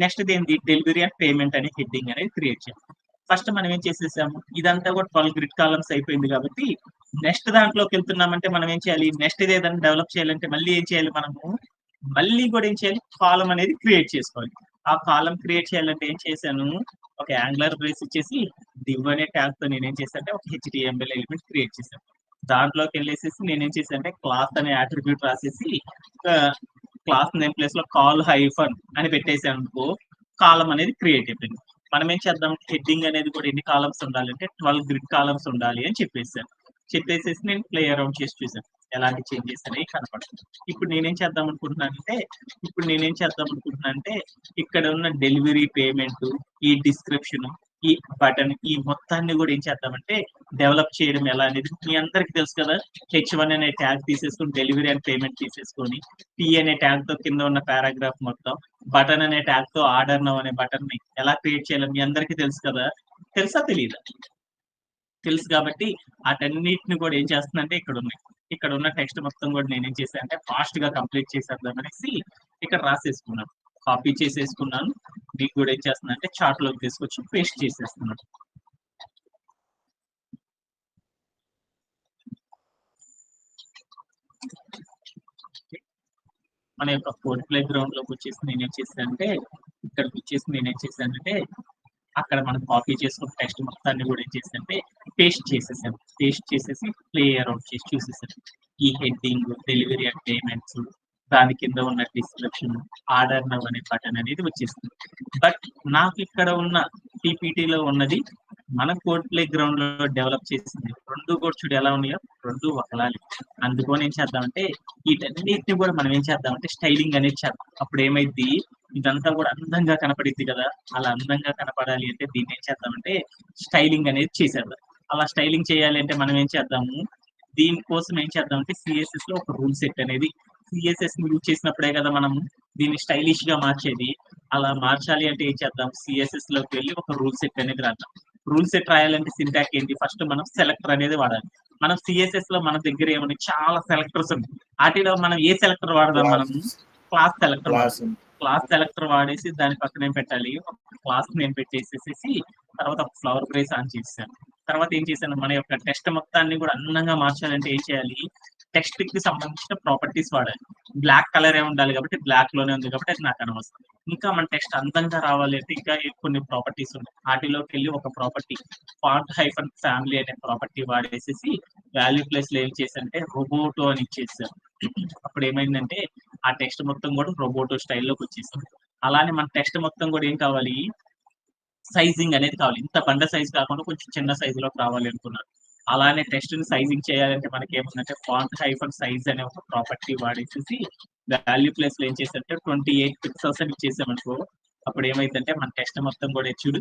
Next ఏంటి, డెలివరీ అండ్ పేమెంట్ అనే హెడ్డింగ్ అనేది క్రియేట్ చేయాలి. ఫస్ట్ మనం ఏం చేసేసాము, ఇదంతా కూడా 12 గ్రిడ్ కాలమ్స్ అయిపోయింది కాబట్టి నెక్స్ట్ దాంట్లోకి వెళ్తున్నామంటే మనం ఏం చేయాలి, నెక్స్ట్ ఏదైనా డెవలప్ చేయాలంటే మళ్ళీ ఏం చేయాలి, మనము మళ్ళీ కూడా ఏం చేయాలి, కాలం అనేది క్రియేట్ చేసుకోవాలి. ఆ కాలం క్రియేట్ చేయాలంటే ఏం చేశాను, ఒక యాంగులర్ బ్రేస్ ఇచ్చేసి div అనే ట్యాగ్ తో నేను ఏం చేశానంటే ఒక HTML ఎలిమెంట్ క్రియేట్ చేశాను. దాంట్లోకి వెళ్ళేసేసి నేనేం చేశానంటే క్లాస్ అనే అట్రిబ్యూట్ రాసేసి క్లాస్ నేమ్ ప్లేస్ లో కాల్ హైఫన్ అని పెట్టేసాను అనుకో, కాలం అనేది క్రియేట్ అయిపోయింది. మనం ఏం చేద్దాం, హెడ్డింగ్ అనేది కూడా ఎన్ని కాలమ్స్ ఉండాలి అంటే 12 గ్రిడ్ కాలమ్స్ ఉండాలి అని చెప్పేసాను. చెప్పేసేసి నేను ప్లే అరౌండ్ చేసి చూసాను ఎలాంటి చేంజెస్ అనేవి కనపడుతుంది. ఇప్పుడు నేనేం చేద్దాం అనుకుంటున్నానంటే ఇక్కడ ఉన్న డెలివరీ పేమెంట్, ఈ డిస్క్రిప్షన్, ఈ బటన్, ఈ మొత్తాన్ని కూడా ఏం చేద్దామంటే డెవలప్ చేయడం ఎలా అనేది మీ అందరికి తెలుసు కదా. H1 అనే ట్యాగ్ తీసేసుకొని డెలివరీ అండ్ పేమెంట్ తీసేసుకొని P అనే ట్యాగ్ తో కింద ఉన్న పారాగ్రాఫ్ మొత్తం, బటన్ అనే ట్యాగ్ తో ఆర్డర్ నౌ అనే బటన్ ని ఎలా క్రియేట్ చేయాలో మీ అందరికి తెలుసు కదా. తెలుసా తెలీదా? తెలుసు కాబట్టి వాటన్నిటిని కూడా ఏం చేస్తుందంటే ఇక్కడ ఉన్న టెక్స్ట్ మొత్తం కూడా నేను ఏం చేశాను అంటే ఫాస్ట్ గా కంప్లీట్ చేసేద్దాం అనేసి ఇక్కడ రాసేసుకున్నాను, కాపీ చేసేసుకున్నాను. మీకు కూడా ఏం చేస్తున్నా అంటే చార్ట్ లోకి తీసుకొచ్చి పేస్ట్ చేసేస్తున్నాను. మన యొక్క కోడ్ ప్లే గ్రౌండ్ లోకి వచ్చేసి నేనేం చేశానంటే ఇక్కడికి వచ్చేసి నేనేం చేశానంటే అక్కడ మనం కాపీ చేసుకున్న టెక్స్ట్ మొత్తాన్ని కూడా ఏం చేశానంటే పేస్ట్ చేసేసాను. పేస్ట్ చేసేసి ప్లే అరౌండ్ చేసి చూసేసాను. ఈ హెడ్డింగ్, డెలివరీ అండ్ పేమెంట్స్, దాని కింద ఉన్న డిస్క్రిప్షన్, ఆర్డర్ నౌ అనే బటన్ అనేది వచ్చేస్తుంది. బట్ నాకు ఇక్కడ ఉన్న పీపీటీలో ఉన్నది మన కోడ్ ప్లే గ్రౌండ్ లో డెవలప్ చేసింది. రెండు కూడా చూడు ఎలా ఉన్నాయో, రెండు ఒకలాలి. అందుకని ఏం చేద్దామంటే వీటన్నిటిని కూడా మనం ఏం చేద్దామంటే స్టైలింగ్ అనేది చేద్దాం. అప్పుడు ఏమైంది, ఇదంతా కూడా అందంగా కనపడిద్ది కదా. అలా అందంగా కనపడాలి అంటే దీన్ని ఏం చేద్దామంటే స్టైలింగ్ అనేది చేసేద్దాం. అలా స్టైలింగ్ చేయాలి అంటే మనం ఏం చేద్దాము, దీనికోసం ఏం చేద్దామంటే సిఎస్ఎస్ లో ఒక రూల్ సెట్ అనేది, సిఎస్ఎస్ ని యూజ్ చేసినప్పుడే కదా మనం దీన్ని స్టైలిష్ గా మార్చేది. అలా మార్చాలి అంటే ఏం చేద్దాం, సిఎస్ఎస్ లోకి వెళ్ళి ఒక రూల్ సెట్ అనేది రాద్దాం. రూల్ సెట్ రాయాలంటే సింటాక్ ఏంటి, ఫస్ట్ మనం సెలెక్టర్ అనేది వాడాలి. మనం సిఎస్ఎస్ లో మన దగ్గర ఏమన్నా చాలా సెలెక్టర్స్ ఉన్నాయి. వాటిలో మనం ఏ సెలెక్టర్ వాడదాం, మనం క్లాస్ సెలెక్టర్ వాడదాం. క్లాస్ సెలెక్టర్ వాడేసి దాని పక్కన ఏం పెట్టాలి, క్లాస్ నేమ్ పెట్టేసేసి తర్వాత ఫ్లవర్ బ్రేస్ ఆన్ చేసాను. తర్వాత ఏం చేశాను, మన యొక్క టెక్స్ట్ మొత్తాన్ని కూడా అందంగా మార్చాలంటే ఏం చేయాలి, టెక్స్ట్ కి సంబంధించిన ప్రాపర్టీస్ వాడాలి. బ్లాక్ కలర్ ఏ ఉండాలి కాబట్టి బ్లాక్ లోనే ఉంది కాబట్టి అది నాకు అనవసరం. ఇంకా మన టెక్స్ట్ అందంగా రావాలి అంటే ఇంకా కొన్ని ప్రాపర్టీస్ ఉన్నాయి. వాటిలోకి వెళ్ళి ఒక ప్రాపర్టీ ఫాంట్ హైఫన్ ఫ్యామిలీ అనే ప్రాపర్టీ వాడేసేసి వాల్యూ ప్లేస్ లో ఏం చేశానంటే రోబోటో అని ఇచ్చేసాను. అప్పుడు ఏమైందంటే ఆ టెక్స్ట్ మొత్తం కూడా రోబోటో స్టైల్లోకి వచ్చేసింది. అలానే మన టెక్స్ట్ మొత్తం కూడా ఏం కావాలి, సైజింగ్ అనేది కావాలి. ఇంత బండ సైజ్ కాకుండా కొంచెం చిన్న సైజులోకి రావాలి అనుకున్నాను. అలానే టెక్స్ట్ ని సైజింగ్ చేయాలంటే మనకి ఏముందంటే ఫాంట్ హైఫన్ సైజ్ అనే ఒక ప్రాపర్టీ వాడేసేసి వాల్యూ ప్లేస్ లో ఏం చేశారంటే 28 పిక్సెల్స్ అని ఇచ్చేసామనుకో, అప్పుడు ఏమైందంటే మన టెక్స్ట్ మొత్తం కూడా చూడు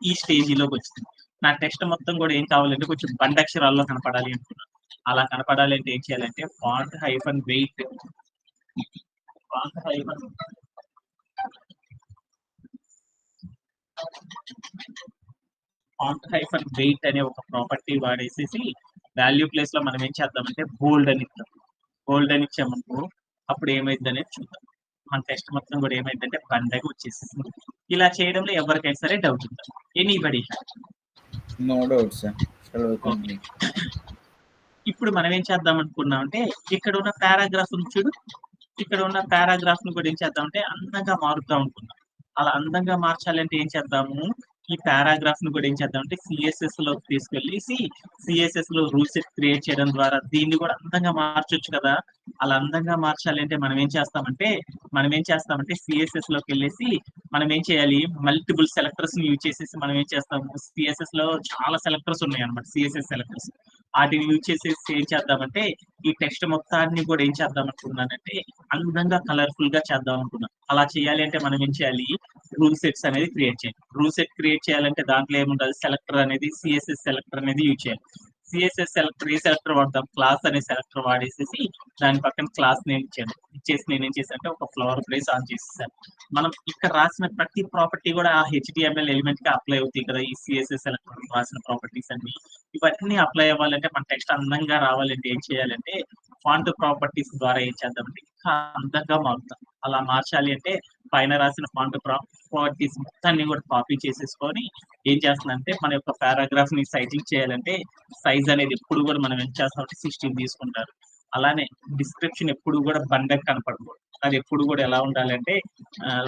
ఈ స్టేజ్ లోకి వచ్చింది. నా టెక్స్ట్ మొత్తం కూడా ఏం కావాలంటే కొంచెం బండక్షరాల్లో కనపడాలి అనుకున్నాను. అలా కనపడాలి అంటే ఏం చేయాలంటే font hyphen weight font hyphen font hyphen weight అనే ఒక ప్రాపర్టీ వాడేసేసి వాల్యూ ప్లేస్ లో మనం ఏం చేద్దామంటే బోల్డ్ అని ఇద్దాం. బోల్డ్ అని ఇచ్చామనుకో అప్పుడు ఏమైంది అనేది చూద్దాం. మన టెక్స్ట్ మొత్తం కూడా ఏమైందంటే బండగా వచ్చేసేసింది. ఇలా చేయడంలో ఎవరికైనా సరే డౌట్ ఉందా? Anybody? No doubt sir. Okay. ఇప్పుడు మనం ఏం చేద్దాం అనుకున్నాం అంటే ఇక్కడ ఉన్న పారాగ్రాఫ్ ఉంది చూడు, ఇక్కడ ఉన్న పారాగ్రాఫ్ ను కూడా ఏం చేద్దామంటే అందంగా మారుద్దాం అనుకున్నాం. అలా అందంగా మార్చాలంటే ఏం చేద్దాము, ఈ పారాగ్రాఫ్ ను కూడా ఏం చేద్దామంటే సిఎస్ఎస్ లోకి తీసుకెళ్ళేసి సిఎస్ఎస్ లో రూల్ సెట్ క్రియేట్ చేయడం ద్వారా దీన్ని కూడా అందంగా మార్చొచ్చు కదా. అలా అందంగా మార్చాలి అంటే మనం ఏం చేస్తామంటే సిఎస్ఎస్ లోకి వెళ్ళేసి మనం ఏం చేయాలి, మల్టిపుల్ సెలెక్టర్స్ ని యూజ్ చేసేసి మనం ఏం చేస్తాము, సిఎస్ఎస్ లో చాలా సెలెక్టర్స్ ఉన్నాయి అనమాట, సిఎస్ఎస్ సెలెక్టర్స్. వాటిని యూజ్ చేసేసి ఏం చేద్దామంటే ఈ టెక్స్ట్ మొత్తాన్ని కూడా ఏం చేద్దాం అనుకున్నానంటే అందంగా కలర్ఫుల్ గా చేద్దాం అనుకున్నాం. అలా చేయాలి అంటే మనం ఏం చేయాలి, రూల్ సెట్స్ అనేది క్రియేట్ చేయాలి. రూల్ సెట్ క్రియేట్ చేయాలంటే దాంట్లో ఏముండాలి, సెలెక్టర్ అనేది సిఎస్ఎస్ సెలెక్టర్ అనేది యూజ్ చేయాలి. సిఎస్ఎస్ సెలెక్టర్ ఏ సెలెక్టర్ వాడతాం, క్లాస్ అనే సెలెక్టర్ వాడేసేసి దాని పక్కన క్లాస్ నేమ్ ఇచ్చేసి నేను ఏం చేశాను అంటే ఒక ఫ్లవర్ ప్లేస్ ఆన్ చేసేసాను. మనం ఇక్కడ రాసిన ప్రతి ప్రాపర్టీ కూడా ఆ హెచ్టిఎంఎల్ ఎలిమెంట్ కి అప్లై అవుతాయి కదా, ఈ సిఎస్ఎస్ సెలెక్టర్ రాసిన ప్రాపర్టీస్ అన్ని. ఇవన్నీ అప్లై అవ్వాలంటే మన టెక్స్ట్ అందంగా రావాలంటే ఏం చేయాలంటే ఫాంట్ ప్రాపర్టీస్ ద్వారా ఏం చేద్దామంటే ఇంకా అందంగా మారుతాం. అలా మార్చాలి అంటే పైన రాసిన ఫాంట్ ప్రాపర్టీస్ మొత్తాన్ని కూడా కాపీ చేసేసుకొని ఏం చేస్తుందంటే మన యొక్క పారాగ్రాఫ్ ని సైజింగ్ చేయాలంటే సైజ్ అనేది ఎప్పుడు కూడా మనం ఏం చేస్తామంటే 16 తీసుకుంటారు. అలానే డిస్క్రిప్షన్ ఎప్పుడు కూడా బండకు కనపడకూడదు. అది ఎప్పుడు కూడా ఎలా ఉండాలంటే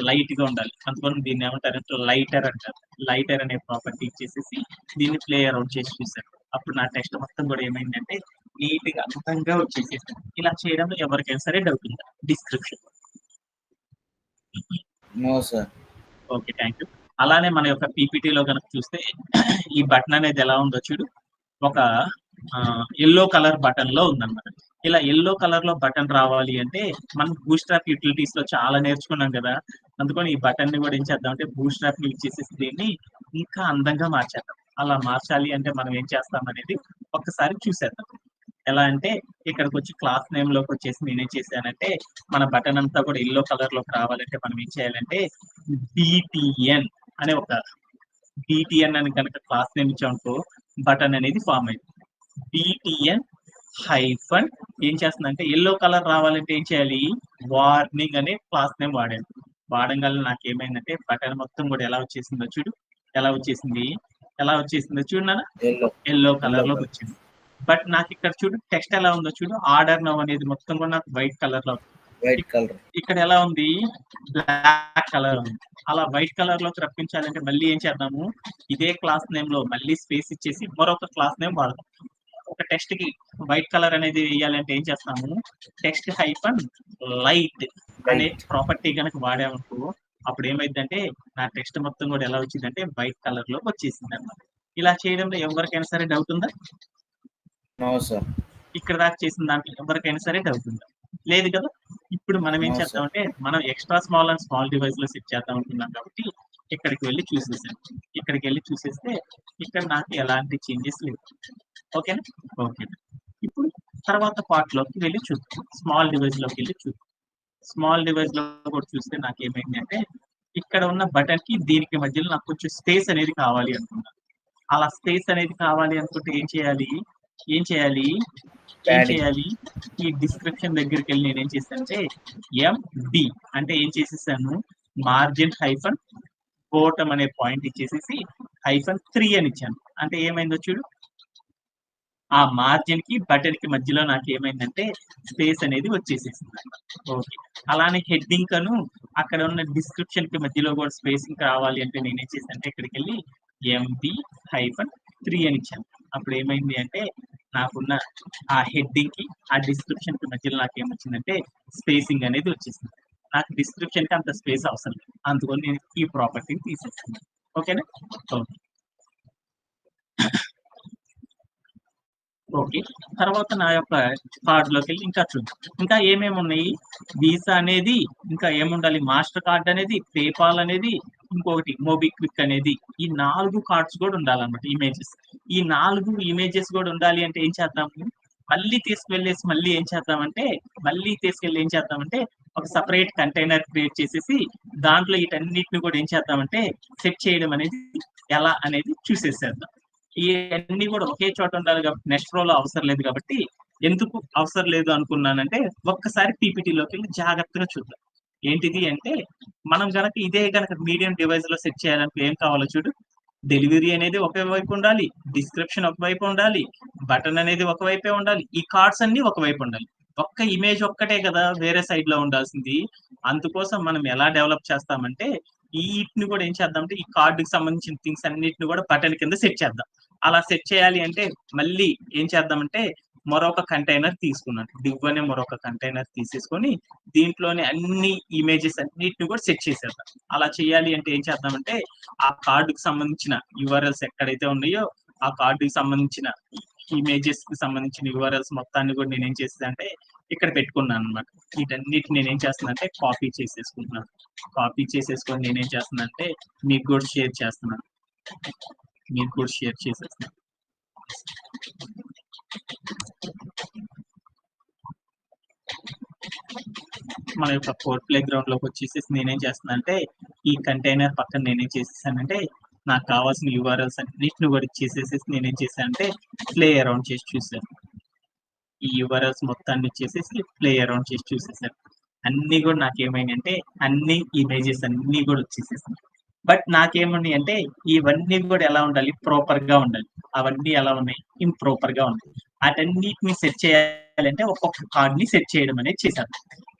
లైట్ గా ఉండాలి. అందుకని దీన్ని ఏమంటారంటే లైటర్ అంటారు. లైటర్ అనే ప్రాపర్టీ ఇచ్చేసేసి దీన్ని ప్లే అరౌండ్ చేసి చూసారు. అప్పుడు నా టెక్స్ట్ మొత్తం కూడా ఏమైందంటే నీట్ గా అందంగా వచ్చేసేసింది. ఇలా చేయడంలో ఎవరికైనా సరే డౌట్ ఉందా? Description. No sir. Okay, thank you. అలానే మన యొక్క పీపీటీలో కనుక చూస్తే ఈ బటన్ అనేది ఎలా ఉందో చూడు, ఒక ఎల్లో కలర్ బటన్ లో ఉందన్నమాట. ఇలా ఎల్లో కలర్ లో బటన్ రావాలి అంటే మనం బూస్ట్రాప్ యూటిలిటీస్ లో చాలా నేర్చుకున్నాం కదా. అందుకని ఈ బటన్ ని కూడా ఏం చేద్దాం అంటే బూస్ట్రాప్ ని యూజ్ చేసేసి దీన్ని ఇంకా అందంగా మార్చేద్దాం. అలా మార్చాలి అంటే మనం ఏం చేస్తాం అనేది ఒక్కసారి చూసేద్దాం. ఎలా అంటే ఇక్కడికి వచ్చి క్లాస్ నేమ్ లోకి వచ్చేసి నేనేం చేశానంటే మన బటన్ అంతా కూడా ఎల్లో కలర్ లోకి రావాలంటే మనం ఏం చేయాలంటే డిటిఎన్ అనే ఒక డిటిఎన్ అని కనుక క్లాస్ నేమ్ ఇచ్చామనుకో బటన్ అనేది ఫామ్ అయింది. డిటిఎన్ హైఫన్ ఏం చేస్తుందంటే ఎల్లో కలర్ రావాలంటే ఏం చేయాలి, వార్నింగ్ అనే క్లాస్ నేమ్ వాడాను. వాడడం వల్ల నాకు ఏమైందంటే బటన్ మొత్తం కూడా ఎలా వచ్చేసిందో చూడు, ఎలా వచ్చేసిందో చూడు నాన్న, ఎల్లో కలర్ లోకి వచ్చింది. బట్ నాకు ఇక్కడ చూడు టెక్స్ట్ ఎలా ఉందో చూడు, ఆర్డర్ నౌ అనేది మొత్తం కూడా నాకు వైట్ కలర్ లో, ఇక్కడ ఎలా ఉంది, బ్లాక్ కలర్ ఉంది. అలా వైట్ కలర్ లోకి రప్పించాలంటే మళ్ళీ ఏం చేద్దాము, ఇదే క్లాస్ నేమ్ లో మళ్ళీ స్పేస్ ఇచ్చేసి మరొక క్లాస్ నేమ్ వాడతాం. ఒక టెక్స్ట్ కి వైట్ కలర్ అనేది వేయాలంటే ఏం చేస్తాము, టెక్స్ట్ హైఫన్ లైట్ అనే ప్రాపర్టీ కనుక వాడామనుకో అప్పుడు ఏమైందంటే నా టెక్స్ట్ మొత్తం కూడా ఎలా వచ్చిందంటే వైట్ కలర్ లోకి వచ్చేసింది అన్నమాట. ఇలా చేయడంలో ఎవరికైనా సరే డౌట్ ఉందా? ఇక్కడ దాకా చేసిన దాంట్లో ఎవరికైనా సరే డౌట్ ఉందా? లేదు కదా. ఇప్పుడు మనం ఏం చేద్దామంటే మనం extra small and small device లో సెట్ చేద్దాం అనుకున్నాం కాబట్టి ఇక్కడికి వెళ్ళి చూసేసాను. ఇక్కడికి వెళ్ళి చూసేస్తే ఇక్కడ నాకు ఎలాంటి చేంజెస్ లేవు. ఓకేనా? ఓకే. ఇప్పుడు తర్వాత పార్ట్ లోకి వెళ్ళి చూద్దాం. స్మాల్ డివైస్ లోకి వెళ్ళి చూద్దాం. స్మాల్ డివైస్ లో కూడా చూస్తే నాకు ఏమైంది అంటే ఇక్కడ ఉన్న బటన్ కి దీనికి మధ్యలో నాకు కొంచెం స్పేస్ అనేది కావాలి అనుకున్నాను. అలా స్పేస్ అనేది కావాలి అనుకుంటే ఏం చేయాలి, ఈ డిస్క్రిప్షన్ దగ్గరికి వెళ్ళి నేను ఏం చేశానంటే ఎండి అంటే ఏం చేసేసాను, మార్జిన్ హైఫన్ బోటమ్ అనే పాయింట్ ఇచ్చేసేసి -3 అని ఇచ్చాను. అంటే ఏమైందో చూడు, ఆ మార్జిన్ కి బటన్ కి మధ్యలో నాకు ఏమైందంటే స్పేస్ అనేది వచ్చేసేసింది. ఓకే. అలానే హెడ్డింగ్ కను అక్కడ ఉన్న డిస్క్రిప్షన్ కి మధ్యలో కూడా స్పేసింగ్ కావాలి అంటే నేనేం చేశాను అంటే ఇక్కడికి వెళ్ళి MD-3 అని ఇచ్చాను. అప్పుడు ఏమైంది అంటే నాకున్న ఆ హెడ్డింగ్ కి ఆ డిస్క్రిప్షన్ కి మధ్యలో నాకు ఏమొచ్చిందంటే స్పేసింగ్ అనేది వచ్చేసింది. నాకు డిస్క్రిప్షన్ కి అంత స్పేస్ అవసరం లేదు, అందుకని నేను ఈ ప్రాపర్టీని తీసేస్తున్నాను. ఓకేనా? ఓకే. ఓకే. తర్వాత నా యొక్క కార్డ్‌లోకెళ్ళి ఇంకా చూద్దాం. ఇంకా ఏమేమి ఉన్నాయి? వీసా అనేది, ఇంకా ఏముండాలి? మాస్టర్ కార్డ్ అనేది, పేపాల్ అనేది, ఇంకొకటి మోబిక్విక్ అనేది. ఈ 4 కార్డ్స్ కూడా ఉండాలన్నమాట ఇమేజెస్. ఈ 4 ఇమేజెస్ కూడా ఉండాలి అంటే ఏం చేద్దాము? మళ్ళీ ఏం చేద్దామంటే, ఒక సెపరేట్ కంటైనర్ క్రియేట్ చేసేసి, దాంట్లో వీటన్నిటిని కూడా ఏం చేద్దామంటే, సెట్ చేయడం అనేది ఎలా అనేది చూసేసేద్దాం. ఇయన్నీ కూడా ఒకే చోట ఉండాలి కాబట్టి నెక్స్ట్ రోలో అవసరం లేదు కాబట్టి, ఎందుకు అవసరం లేదు అనుకున్నానంటే, ఒక్కసారి పీపీటీలోకెళ్ళి జాగ్రత్తగా చూద్దాం. ఏంటిది అంటే, మనం గనక ఇదే గనక మీడియం డివైస్‌లో సెట్ చేయాలంటే ఏం కావాలో చూడు. డెలివరీ అనేది ఒకే వైపు ఉండాలి. డిస్క్రిప్షన్ ఒకవైపు ఉండాలి. బటన్ అనేది ఒకవైపే ఉండాలి. ఈ కార్డ్స్ అన్నీ ఒకవైపు ఉండాలి. ఒక్క ఇమేజ్ ఒక్కటే కదా వేరే సైడ్‌లో ఉండాల్సింది. అందుకోసం మనం ఎలా డెవలప్ చేస్తామంటే, ఈటిని కూడా ఏం చేద్దామంటే, ఈ కార్డ్‌కి సంబంధించిన థింగ్స్ అన్నిటిని కూడా బటన్ కింద సెట్ చేద్దాం. అలా సెట్ చేయాలి అంటే, మళ్ళీ ఏం చేద్దామంటే, మరొక కంటైనర్ తీసుకున్నాను. డివ్ అనే మరొక కంటైనర్ తీసేసుకొని, దీంట్లోని అన్ని ఇమేజెస్ అన్నిటిని కూడా సెట్ చేసేద్దాం. అలా చేయాలి అంటే ఏం చేద్దామంటే, ఆ కార్డ్‌కి సంబంధించిన యూఆర్ఎల్స్ ఎక్కడైతే ఉన్నాయో, ఆ కార్డ్‌కి సంబంధించిన ఇమేజెస్‌కి సంబంధించిన యూఆర్ఎల్స్ మొత్తాన్ని కూడా నేనేం చేసేదంటే, ఇక్కడ పెట్టుకున్నానన్నమాట. వీటన్నిటిని నేనేం చేస్తున్నానంటే కాపీ చేసేసుకుంటున్నాను. కాపీ చేసేసుకొని నేనేం చేస్తున్నానంటే, మీకు కూడా షేర్ చేస్తున్నాను. మన యొక్క కోడ్ ప్లే గ్రౌండ్‌లోకి వచ్చేసేసి నేనేం చేస్తున్నానంటే, ఈ కంటైనర్ పక్కన నేనేం చేసేసానంటే, నాకు కావాల్సిన యూఆర్ఎల్స్ అన్నిటిని కూడా ఇచ్చేసేసేసి నేనేం చేశానంటే, ప్లే అరౌండ్ చేసి చూసాను. ఈ యూఆర్ఎల్స్ మొత్తాన్ని ఇచ్చేసేసి ప్లే అరౌండ్ చేసి చూసేసాను. అన్నీ కూడా నాకేమైనాయంటే, అన్ని ఇమేజెస్ అన్నీ కూడా వచ్చేసేసాయి. బట్ నాకేమున్నాయి అంటే, ఇవన్నీ కూడా ఎలా ఉండాలి? ప్రాపర్‌గా ఉండాలి. అవన్నీ ఎలా ఉన్నాయి? ఇంప్రాపర్‌గా ఉన్నాయి. ఆటన్నిటిని సెట్ చేయాలంటే ఒక్కొక్క కార్డ్‌ని సెట్ చేయడం అనేది చేశాను.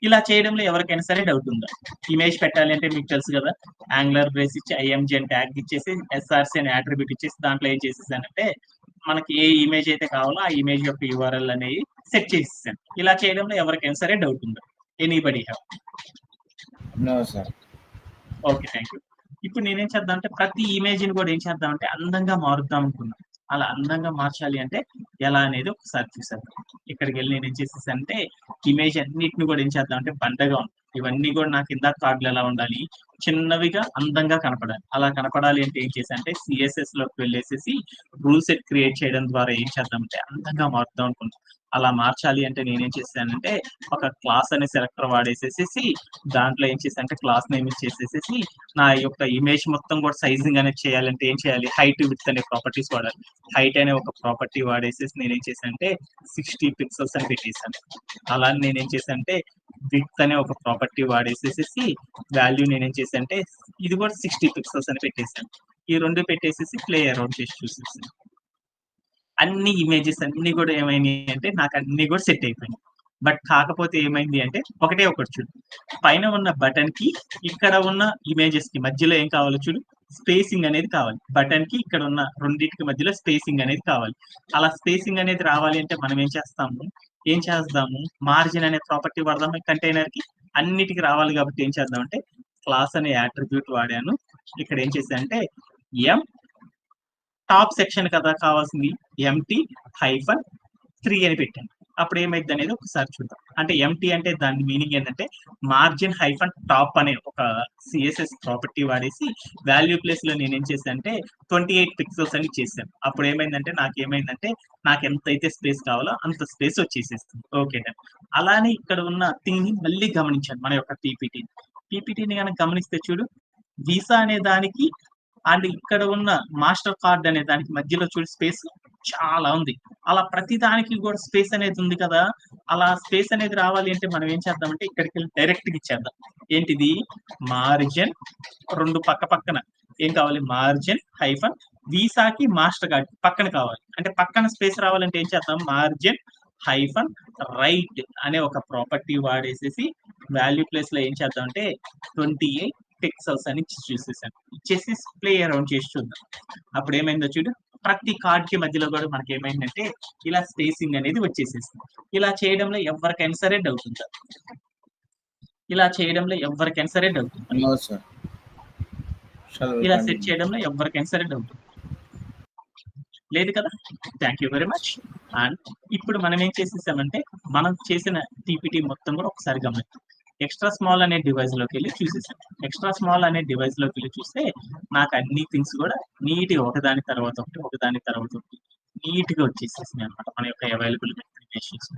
ఇలా చేయడంలో ఎవరికైనా సరే డౌట్ ఉందా? ఇమేజ్ పెట్టాలి అంటే మీకు తెలుసు కదా! యాంగులర్ బ్రేస్ ఇచ్చి ఐఎంజీ అని ట్యాగ్ ఇచ్చేసి, ఎస్ఆర్‌సీ అనే అట్రిబ్యూట్ ఇచ్చేసి దాంట్లో ఏం చేసేసానంటే, మనకి ఏ ఇమేజ్ అయితే కావాలో ఆ ఇమేజ్ యొక్క యూఆర్ఎల్ అనేది సెట్ చేసేసాను. ఇలా చేయడంలో ఎవరికైనా సరే డౌట్ ఉందా? Anybody have? No sir. Okay. Thank you. ఇప్పుడు నేనేం చేద్దాం అంటే, ప్రతి ఇమేజ్‌ని కూడా ఏం చేద్దామంటే అందంగా మారుద్దాం అనుకున్నా. అలా అందంగా మార్చాలి అంటే ఎలా అనేది ఒకసారి చూసేద్దాం. ఇక్కడికెళ్ళి నేనేం చేసేసానంటే, ఇమేజ్ అన్నిటిని కూడా ఏం చేద్దాం అంటే బండగా ఉంది. ఇవన్నీ కూడా నాకు ఇందాక కార్డ్‌లు ఎలా ఉండాలి? చిన్నవిగా, అందంగా కనపడాలి. అలా కనపడాలి అంటే ఏం చేశా అంటే సీఎస్ఎస్‌లోకి వెళ్ళేసేసి రూల్ సెట్ క్రియేట్ చేయడం ద్వారా ఏం చేద్దామంటే అందంగా మారుద్దాం అనుకున్నా. అలా మార్చాలి అంటే నేనేం చేశానంటే, ఒక క్లాస్ అనే సెలెక్టర్ వాడేసేసేసి దాంట్లో ఏం చేశానంటే క్లాస్ నేమ్ ఇచ్చేసేసేసి నా యొక్క ఇమేజ్ మొత్తం కూడా సైజింగ్ అనేది చేయాలంటే ఏం చేయాలి? హైట్, విడ్త్ అనే ప్రాపర్టీస్ వాడాలి. హైట్ అనే ఒక ప్రాపర్టీ వాడేసేసి నేనేం చేశానంటే 60 పిక్సెల్స్ అని పెట్టేసాను. అలానే నేనేం చేశానంటే విడ్త్ అనే ఒక ప్రాపర్టీ వాడేసేసేసి వాల్యూ నేనేం చేశానంటే ఇది కూడా 60 పిక్సెల్స్ అని పెట్టేసాను. ఈ 2 పెట్టేసేసి ప్లే అరౌండ్ చేసి చూసేసాను. అన్ని ఇమేజెస్ అన్నీ కూడా ఏమైనాయి అంటే నాకు అన్నీ కూడా సెట్ అయిపోయినాయి. బట్ కాకపోతే ఏమైంది అంటే ఒకటే ఒకటి చూడు. పైన ఉన్న బటన్‌కి, ఇక్కడ ఉన్న ఇమేజెస్‌కి మధ్యలో ఏం కావాలో చూడు. స్పేసింగ్ అనేది కావాలి. బటన్‌కి ఇక్కడ ఉన్న రెండిటికి మధ్యలో స్పేసింగ్ అనేది కావాలి. అలా స్పేసింగ్ అనేది రావాలి అంటే మనం ఏం చేద్దాము? మార్జిన్ అనే ప్రాపర్టీ వాడదాం ఈ కంటైనర్‌కి. అన్నిటికి రావాలి కాబట్టి ఏం చేద్దామంటే క్లాస్ అనే అట్రిబ్యూట్ వాడాను. ఇక్కడ ఏం చేశానంటే ఎం టాప్ సెక్షన్ కదా కావాల్సింది. MT-3 అని పెట్టాను. అప్పుడు ఏమైద్ది అనేది ఒకసారి చూద్దాం. అంటే ఎంటీ అంటే దాని మీనింగ్ ఏంటంటే మార్జిన్ హైఫన్ టాప్ అనే ఒక సిఎస్ఎస్ ప్రాపర్టీ వాడేసి వాల్యూ ప్లేస్ లో నేనేం చేశానంటే 28 పిక్సెల్స్ అని చేశాను. అప్పుడు ఏమైందంటే నాకు ఎంతైతే స్పేస్ కావాలో అంత స్పేస్ వచ్చేసేస్తుంది. Okay done. అలానే ఇక్కడ ఉన్న థింగ్ ని మళ్ళీ గమనించాను మన యొక్క పీపీటీని కనుక గమనిస్తే చూడు, వీసా అనే దానికి అండ్ ఇక్కడ ఉన్న మాస్టర్ కార్డ్ అనే దానికి మధ్యలో చూడు స్పేస్ చాలా ఉంది. అలా ప్రతి దానికి కూడా స్పేస్ అనేది ఉంది కదా! అలా స్పేస్ అనేది రావాలి అంటే మనం ఏం చేద్దామంటే ఇక్కడికెళ్ళి డైరెక్ట్‌గా ఇచ్చేద్దాం. ఏంటిది? మార్జిన్ 2 పక్కన ఏం కావాలి? మార్జిన్ హైఫన్ వీసాకి మాస్టర్ కార్డ్ పక్కన కావాలి. అంటే పక్కన స్పేస్ రావాలంటే ఏం చేద్దాం? మార్జిన్ హైఫన్ రైట్ అనే ఒక ప్రాపర్టీ వాడేసేసి వాల్యూ ప్లేస్ లో ఏం చేద్దాం అంటే 28 పిక్సెల్స్ అని చూసేసాను. ఇచ్చేసి ప్లే అరౌండ్ చేసి చూద్దాం. అప్పుడు ఏమైందో చూడు. ప్రతి కార్డ్ కి మధ్యలో కూడా మనకి ఏమైందంటే ఇలా స్పేసింగ్ అనేది వచ్చేసేసింది. ఇలా చేయడంలో ఎవరికైనా సరే డౌట్ ఉందా? No sir. ఇలా సెట్ చేయడంలో ఎవరికైనా సరే డౌట్ లేదు కదా? Thank you very much. And ఇప్పుడు మనం ఏం చేసేసామంటే మనం చేసిన టీపీటీ మొత్తం కూడా ఒకసారి గమనిద్దాం. ఎక్స్ట్రా స్మాల్ అనే డివైస్ లోకి వెళ్ళి చూసేసాం. ఎక్స్ట్రా స్మాల్ అనే డివైస్ లోకి వెళ్ళి చూస్తే నాకు అన్ని థింగ్స్ కూడా నీట్ గా ఒకదాని తర్వాత ఒకటి నీట్ గా వచ్చేసేసినాయి అనమాట మన యొక్క అవైలబుల్ ఇన్ఫర్మేషన్స్.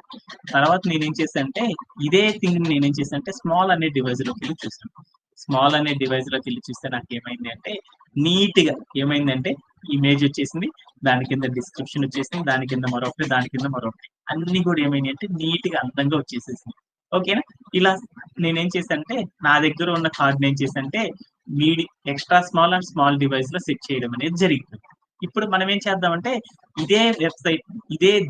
తర్వాత నేనేం చేశానంటే ఇదే థింగ్ నేనేం చేశానంటే స్మాల్ అనే డివైస్ లోకి వెళ్ళి చూసాను. స్మాల్ అనే డివైస్ లోకి వెళ్ళి చూస్తే నాకు ఏమైంది అంటే నీట్ గా ఏమైందంటే ఇమేజ్ వచ్చేసింది, దాని కింద డిస్క్రిప్షన్ వచ్చేసింది, దాని కింద మరొకటి అన్ని కూడా ఏమైంది అంటే నీట్ గా అందంగా వచ్చేసేసింది. ఓకేనా? ఇలా నేనేం చేశానంటే నా దగ్గర ఉన్న కార్డ్ ఏం చేశానంటే extra small and small device లో సెట్ చేయడం అనేది జరిగింది. ఇప్పుడు మనం ఏం చేద్దామంటే ఇదే వెబ్సైట్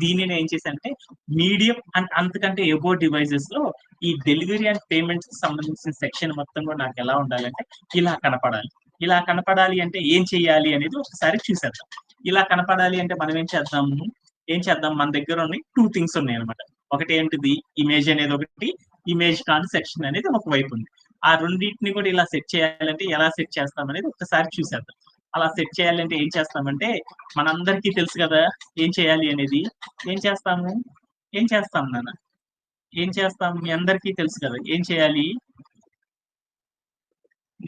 దీనిని ఏం చేశానంటే మీడియం అండ్ అంతకంటే ఎబో డివైసెస్ లో ఈ డెలివరీ అండ్ పేమెంట్స్ కి సంబంధించిన సెక్షన్ మొత్తం కూడా నాకు ఎలా ఉండాలంటే ఇలా కనపడాలి. ఇలా కనపడాలి అంటే ఏం చేయాలి అనేది ఒకసారి చూసేద్దాం. ఇలా కనపడాలి అంటే మనం ఏం చేద్దాం మన దగ్గర ఉన్న 2 థింగ్స్ ఉన్నాయి అనమాట. ఒకటి ఏంటిది, ఇమేజ్ అనేది ఒకటి, ఇమేజ్ కాన్ సెక్షన్ అనేది ఒక వైపు ఉంది. ఆ రెండింటిని కూడా ఇలా సెట్ చేయాలంటే ఎలా సెట్ చేస్తాం అనేది ఒకసారి చూసేద్దాం. అలా సెట్ చేయాలంటే ఏం చేస్తామంటే మనందరికీ తెలుసు కదా ఏం చేయాలి అనేది. ఏం చేస్తాం నాన్న? ఏం చేస్తాం? మీ అందరికీ తెలుసు కదా ఏం చేయాలి.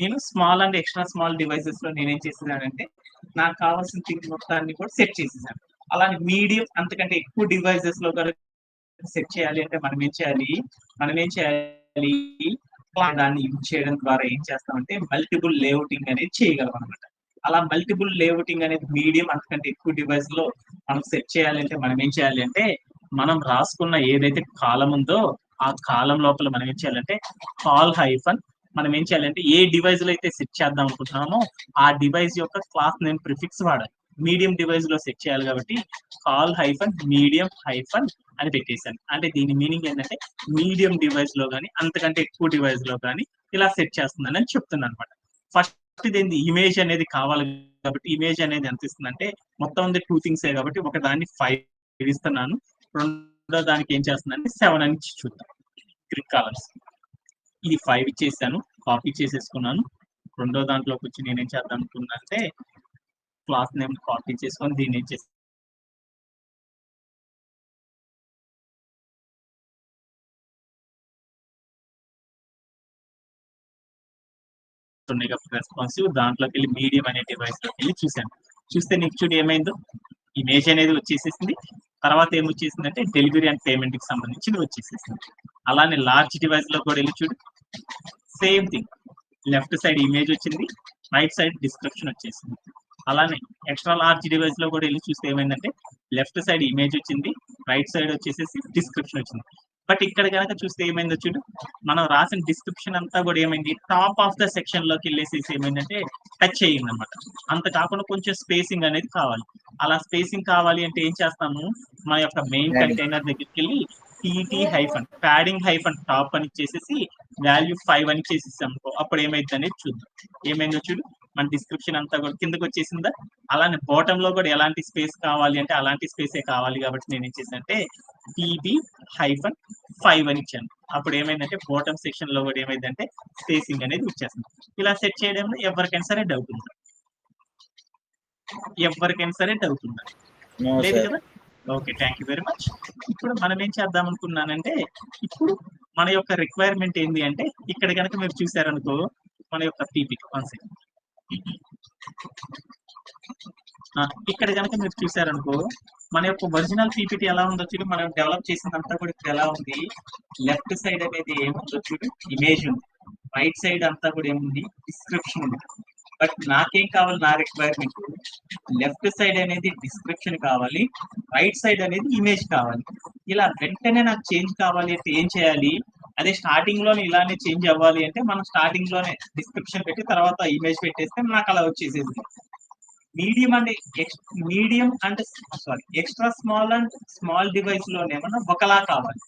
నేను small and extra small devices లో నేనేం చేసేసానంటే నాకు కావాల్సిన థింగ్ మొత్తాన్ని కూడా సెట్ చేసేసాను. అలానే మీడియం అంతకంటే ఎక్కువ డివైసెస్ లో కూడా సెట్ చేయాలి అంటే మనం ఏం చేయాలి దాన్ని యూజ్ చేయడం ద్వారా ఏం చేస్తామంటే మల్టిపుల్ లేఅవుటింగ్ అనేది చేయగలం అనమాట. అలా మల్టిపుల్ లేఅవుటింగ్ అనేది మీడియం అంతకంటే ఎక్కువ డివైస్ లో మనం సెట్ చేయాలంటే మనం ఏం చేయాలి అంటే మనం రాసుకున్న ఏదైతే కాలం ఉందో ఆ కాలం లోపల మనం ఏం చేయాలంటే కాల్ హైఫన్ మనం ఏం చేయాలంటే ఏ డివైస్ లో అయితే సెట్ చేద్దాం అనుకుంటున్నామో ఆ డివైస్ యొక్క క్లాస్ నేమ్ ప్రిఫిక్స్ వాడాలి. మీడియం డివైస్ లో సెట్ చేయాలి కాబట్టి కాల్ హైఫన్ మీడియం హైఫన్ అని పెట్టేశాను. అంటే దీని మీనింగ్ ఏంటంటే మీడియం డివైస్ లో కానీ అంతకంటే ఎక్కువ డివైస్ లో కానీ ఇలా సెట్ చేస్తుందని చెప్తున్నాను అనమాట. ఫస్ట్ ఇదేంటి ఇమేజ్ అనేది కావాలి కాబట్టి ఇమేజ్ అనేది ఎంత ఇస్తుందంటే మొత్తం ఉంది 2 థింగ్స్ కాబట్టి ఒక దాన్ని 5 ఇస్తున్నాను, రెండో దానికి ఏం చేస్తుందంటే 7 అని చూద్దాం. గ్రిడ్ కలర్స్ ఇది 5 ఇచ్చేసాను, కాపీ చేసేసుకున్నాను. రెండో దాంట్లోకి వచ్చి నేనేం చేద్దాం అనుకున్నా అంటే క్లాస్ నేమ్ కాపీ చేసుకొని దీన్ని ఏం చేసి రెస్పాన్సివ్ దాంట్లోకి వెళ్ళి మీడియం అనే డివైస్ లోకి వెళ్ళి చూశాను. చూస్తే నీకు చూడు ఏమైందో ఇమేజ్ అనేది వచ్చేసేసింది. తర్వాత ఏమొచ్చేసిందంటే డెలివరీ అండ్ పేమెంట్ కి సంబంధించి వచ్చేసేసింది. అలానే లార్జ్ డివైస్ లో కూడా వెళ్ళి చూడు same thing. Left side image వచ్చింది, రైట్ సైడ్ డిస్క్రిప్షన్ వచ్చేసింది. అలానే ఎక్స్ట్రా లార్జ్ డివైస్ లో కూడా వెళ్ళి చూస్తే ఏమైందంటే లెఫ్ట్ సైడ్ ఇమేజ్ వచ్చింది, రైట్ సైడ్ వచ్చేసేసి డిస్క్రిప్షన్ వచ్చింది. బట్ ఇక్కడ కనుక చూస్తే ఏమైందో చూడు మనం రాసిన డిస్క్రిప్షన్ అంతా కూడా ఏమైంది టాప్ ఆఫ్ ద సెక్షన్ లోకి వెళ్ళేసేసి ఏమైందంటే టచ్ అయ్యింది అనమాట. అంత కాకుండా కొంచెం స్పేసింగ్ అనేది కావాలి. అలా స్పేసింగ్ కావాలి అంటే ఏం చేస్తాము మన యొక్క మెయిన్ కంటైనర్ దగ్గరికి వెళ్ళి TT hyphen padding hyphen top అని చేసేసి వాల్యూ 5 అని చేసేసాం అనుకో అప్పుడు ఏమైంది అనేది చూద్దాం. ఏమైందో చూడు మన డిస్క్రిప్షన్ అంతా కూడా కిందకి వచ్చేసిందా. అలానే బాటమ్ లో కూడా ఎలాంటి స్పేస్ కావాలి అంటే అలాంటి స్పేసే కావాలి కాబట్టి నేను ఏం చేశానంటే టీబీ హైఫన్ 5 అని ఇచ్చాను. అప్పుడు ఏమైందంటే బాటమ్ సెక్షన్ లో కూడా ఏమైందంటే స్పేసింగ్ అనేది వచ్చేస్తుంది. ఇలా సెట్ చేయడంలో ఎవరికైనా సరే డౌట్ ఉందా? లేదు కదా? Okay, thank you very much. ఇప్పుడు మనం ఏం చేద్దాం అనుకున్నానంటే ఇప్పుడు మన యొక్క రిక్వైర్మెంట్ ఏంటి అంటే ఇక్కడ కనుక మీరు చూసారనుకో మన యొక్క పీపీటీ ఇక్కడ కనుక మీరు చూసారనుకో మన యొక్క ఒరిజినల్ పీపీటీ ఎలా ఉందో చూడు. మనం డెవలప్ చేసినంతా కూడా ఇప్పుడు ఎలా ఉంది, లెఫ్ట్ సైడ్ అనేది ఏముందో చూడు ఇమేజ్ ఉంది, రైట్ సైడ్ అంతా కూడా ఏముంది డిస్క్రిప్షన్ ఉంది. బట్ నాకేం కావాలి, నా రిక్వైర్మెంట్ లెఫ్ట్ సైడ్ అనేది డిస్క్రిప్షన్ కావాలి, రైట్ సైడ్ అనేది ఇమేజ్ కావాలి. ఇలా వెంటనే నాకు చేంజ్ కావాలి అంటే ఏం చేయాలి, అదే స్టార్టింగ్ లోనే ఇలానే చేంజ్ అవ్వాలి అంటే మనం స్టార్టింగ్ లోనే డిస్క్రిప్షన్ పెట్టి తర్వాత ఇమేజ్ పెట్టేస్తే నాకు అలా వచ్చేసేది. Medium and extra small and small device లోనేమన్నా ఒకలా కావాలి.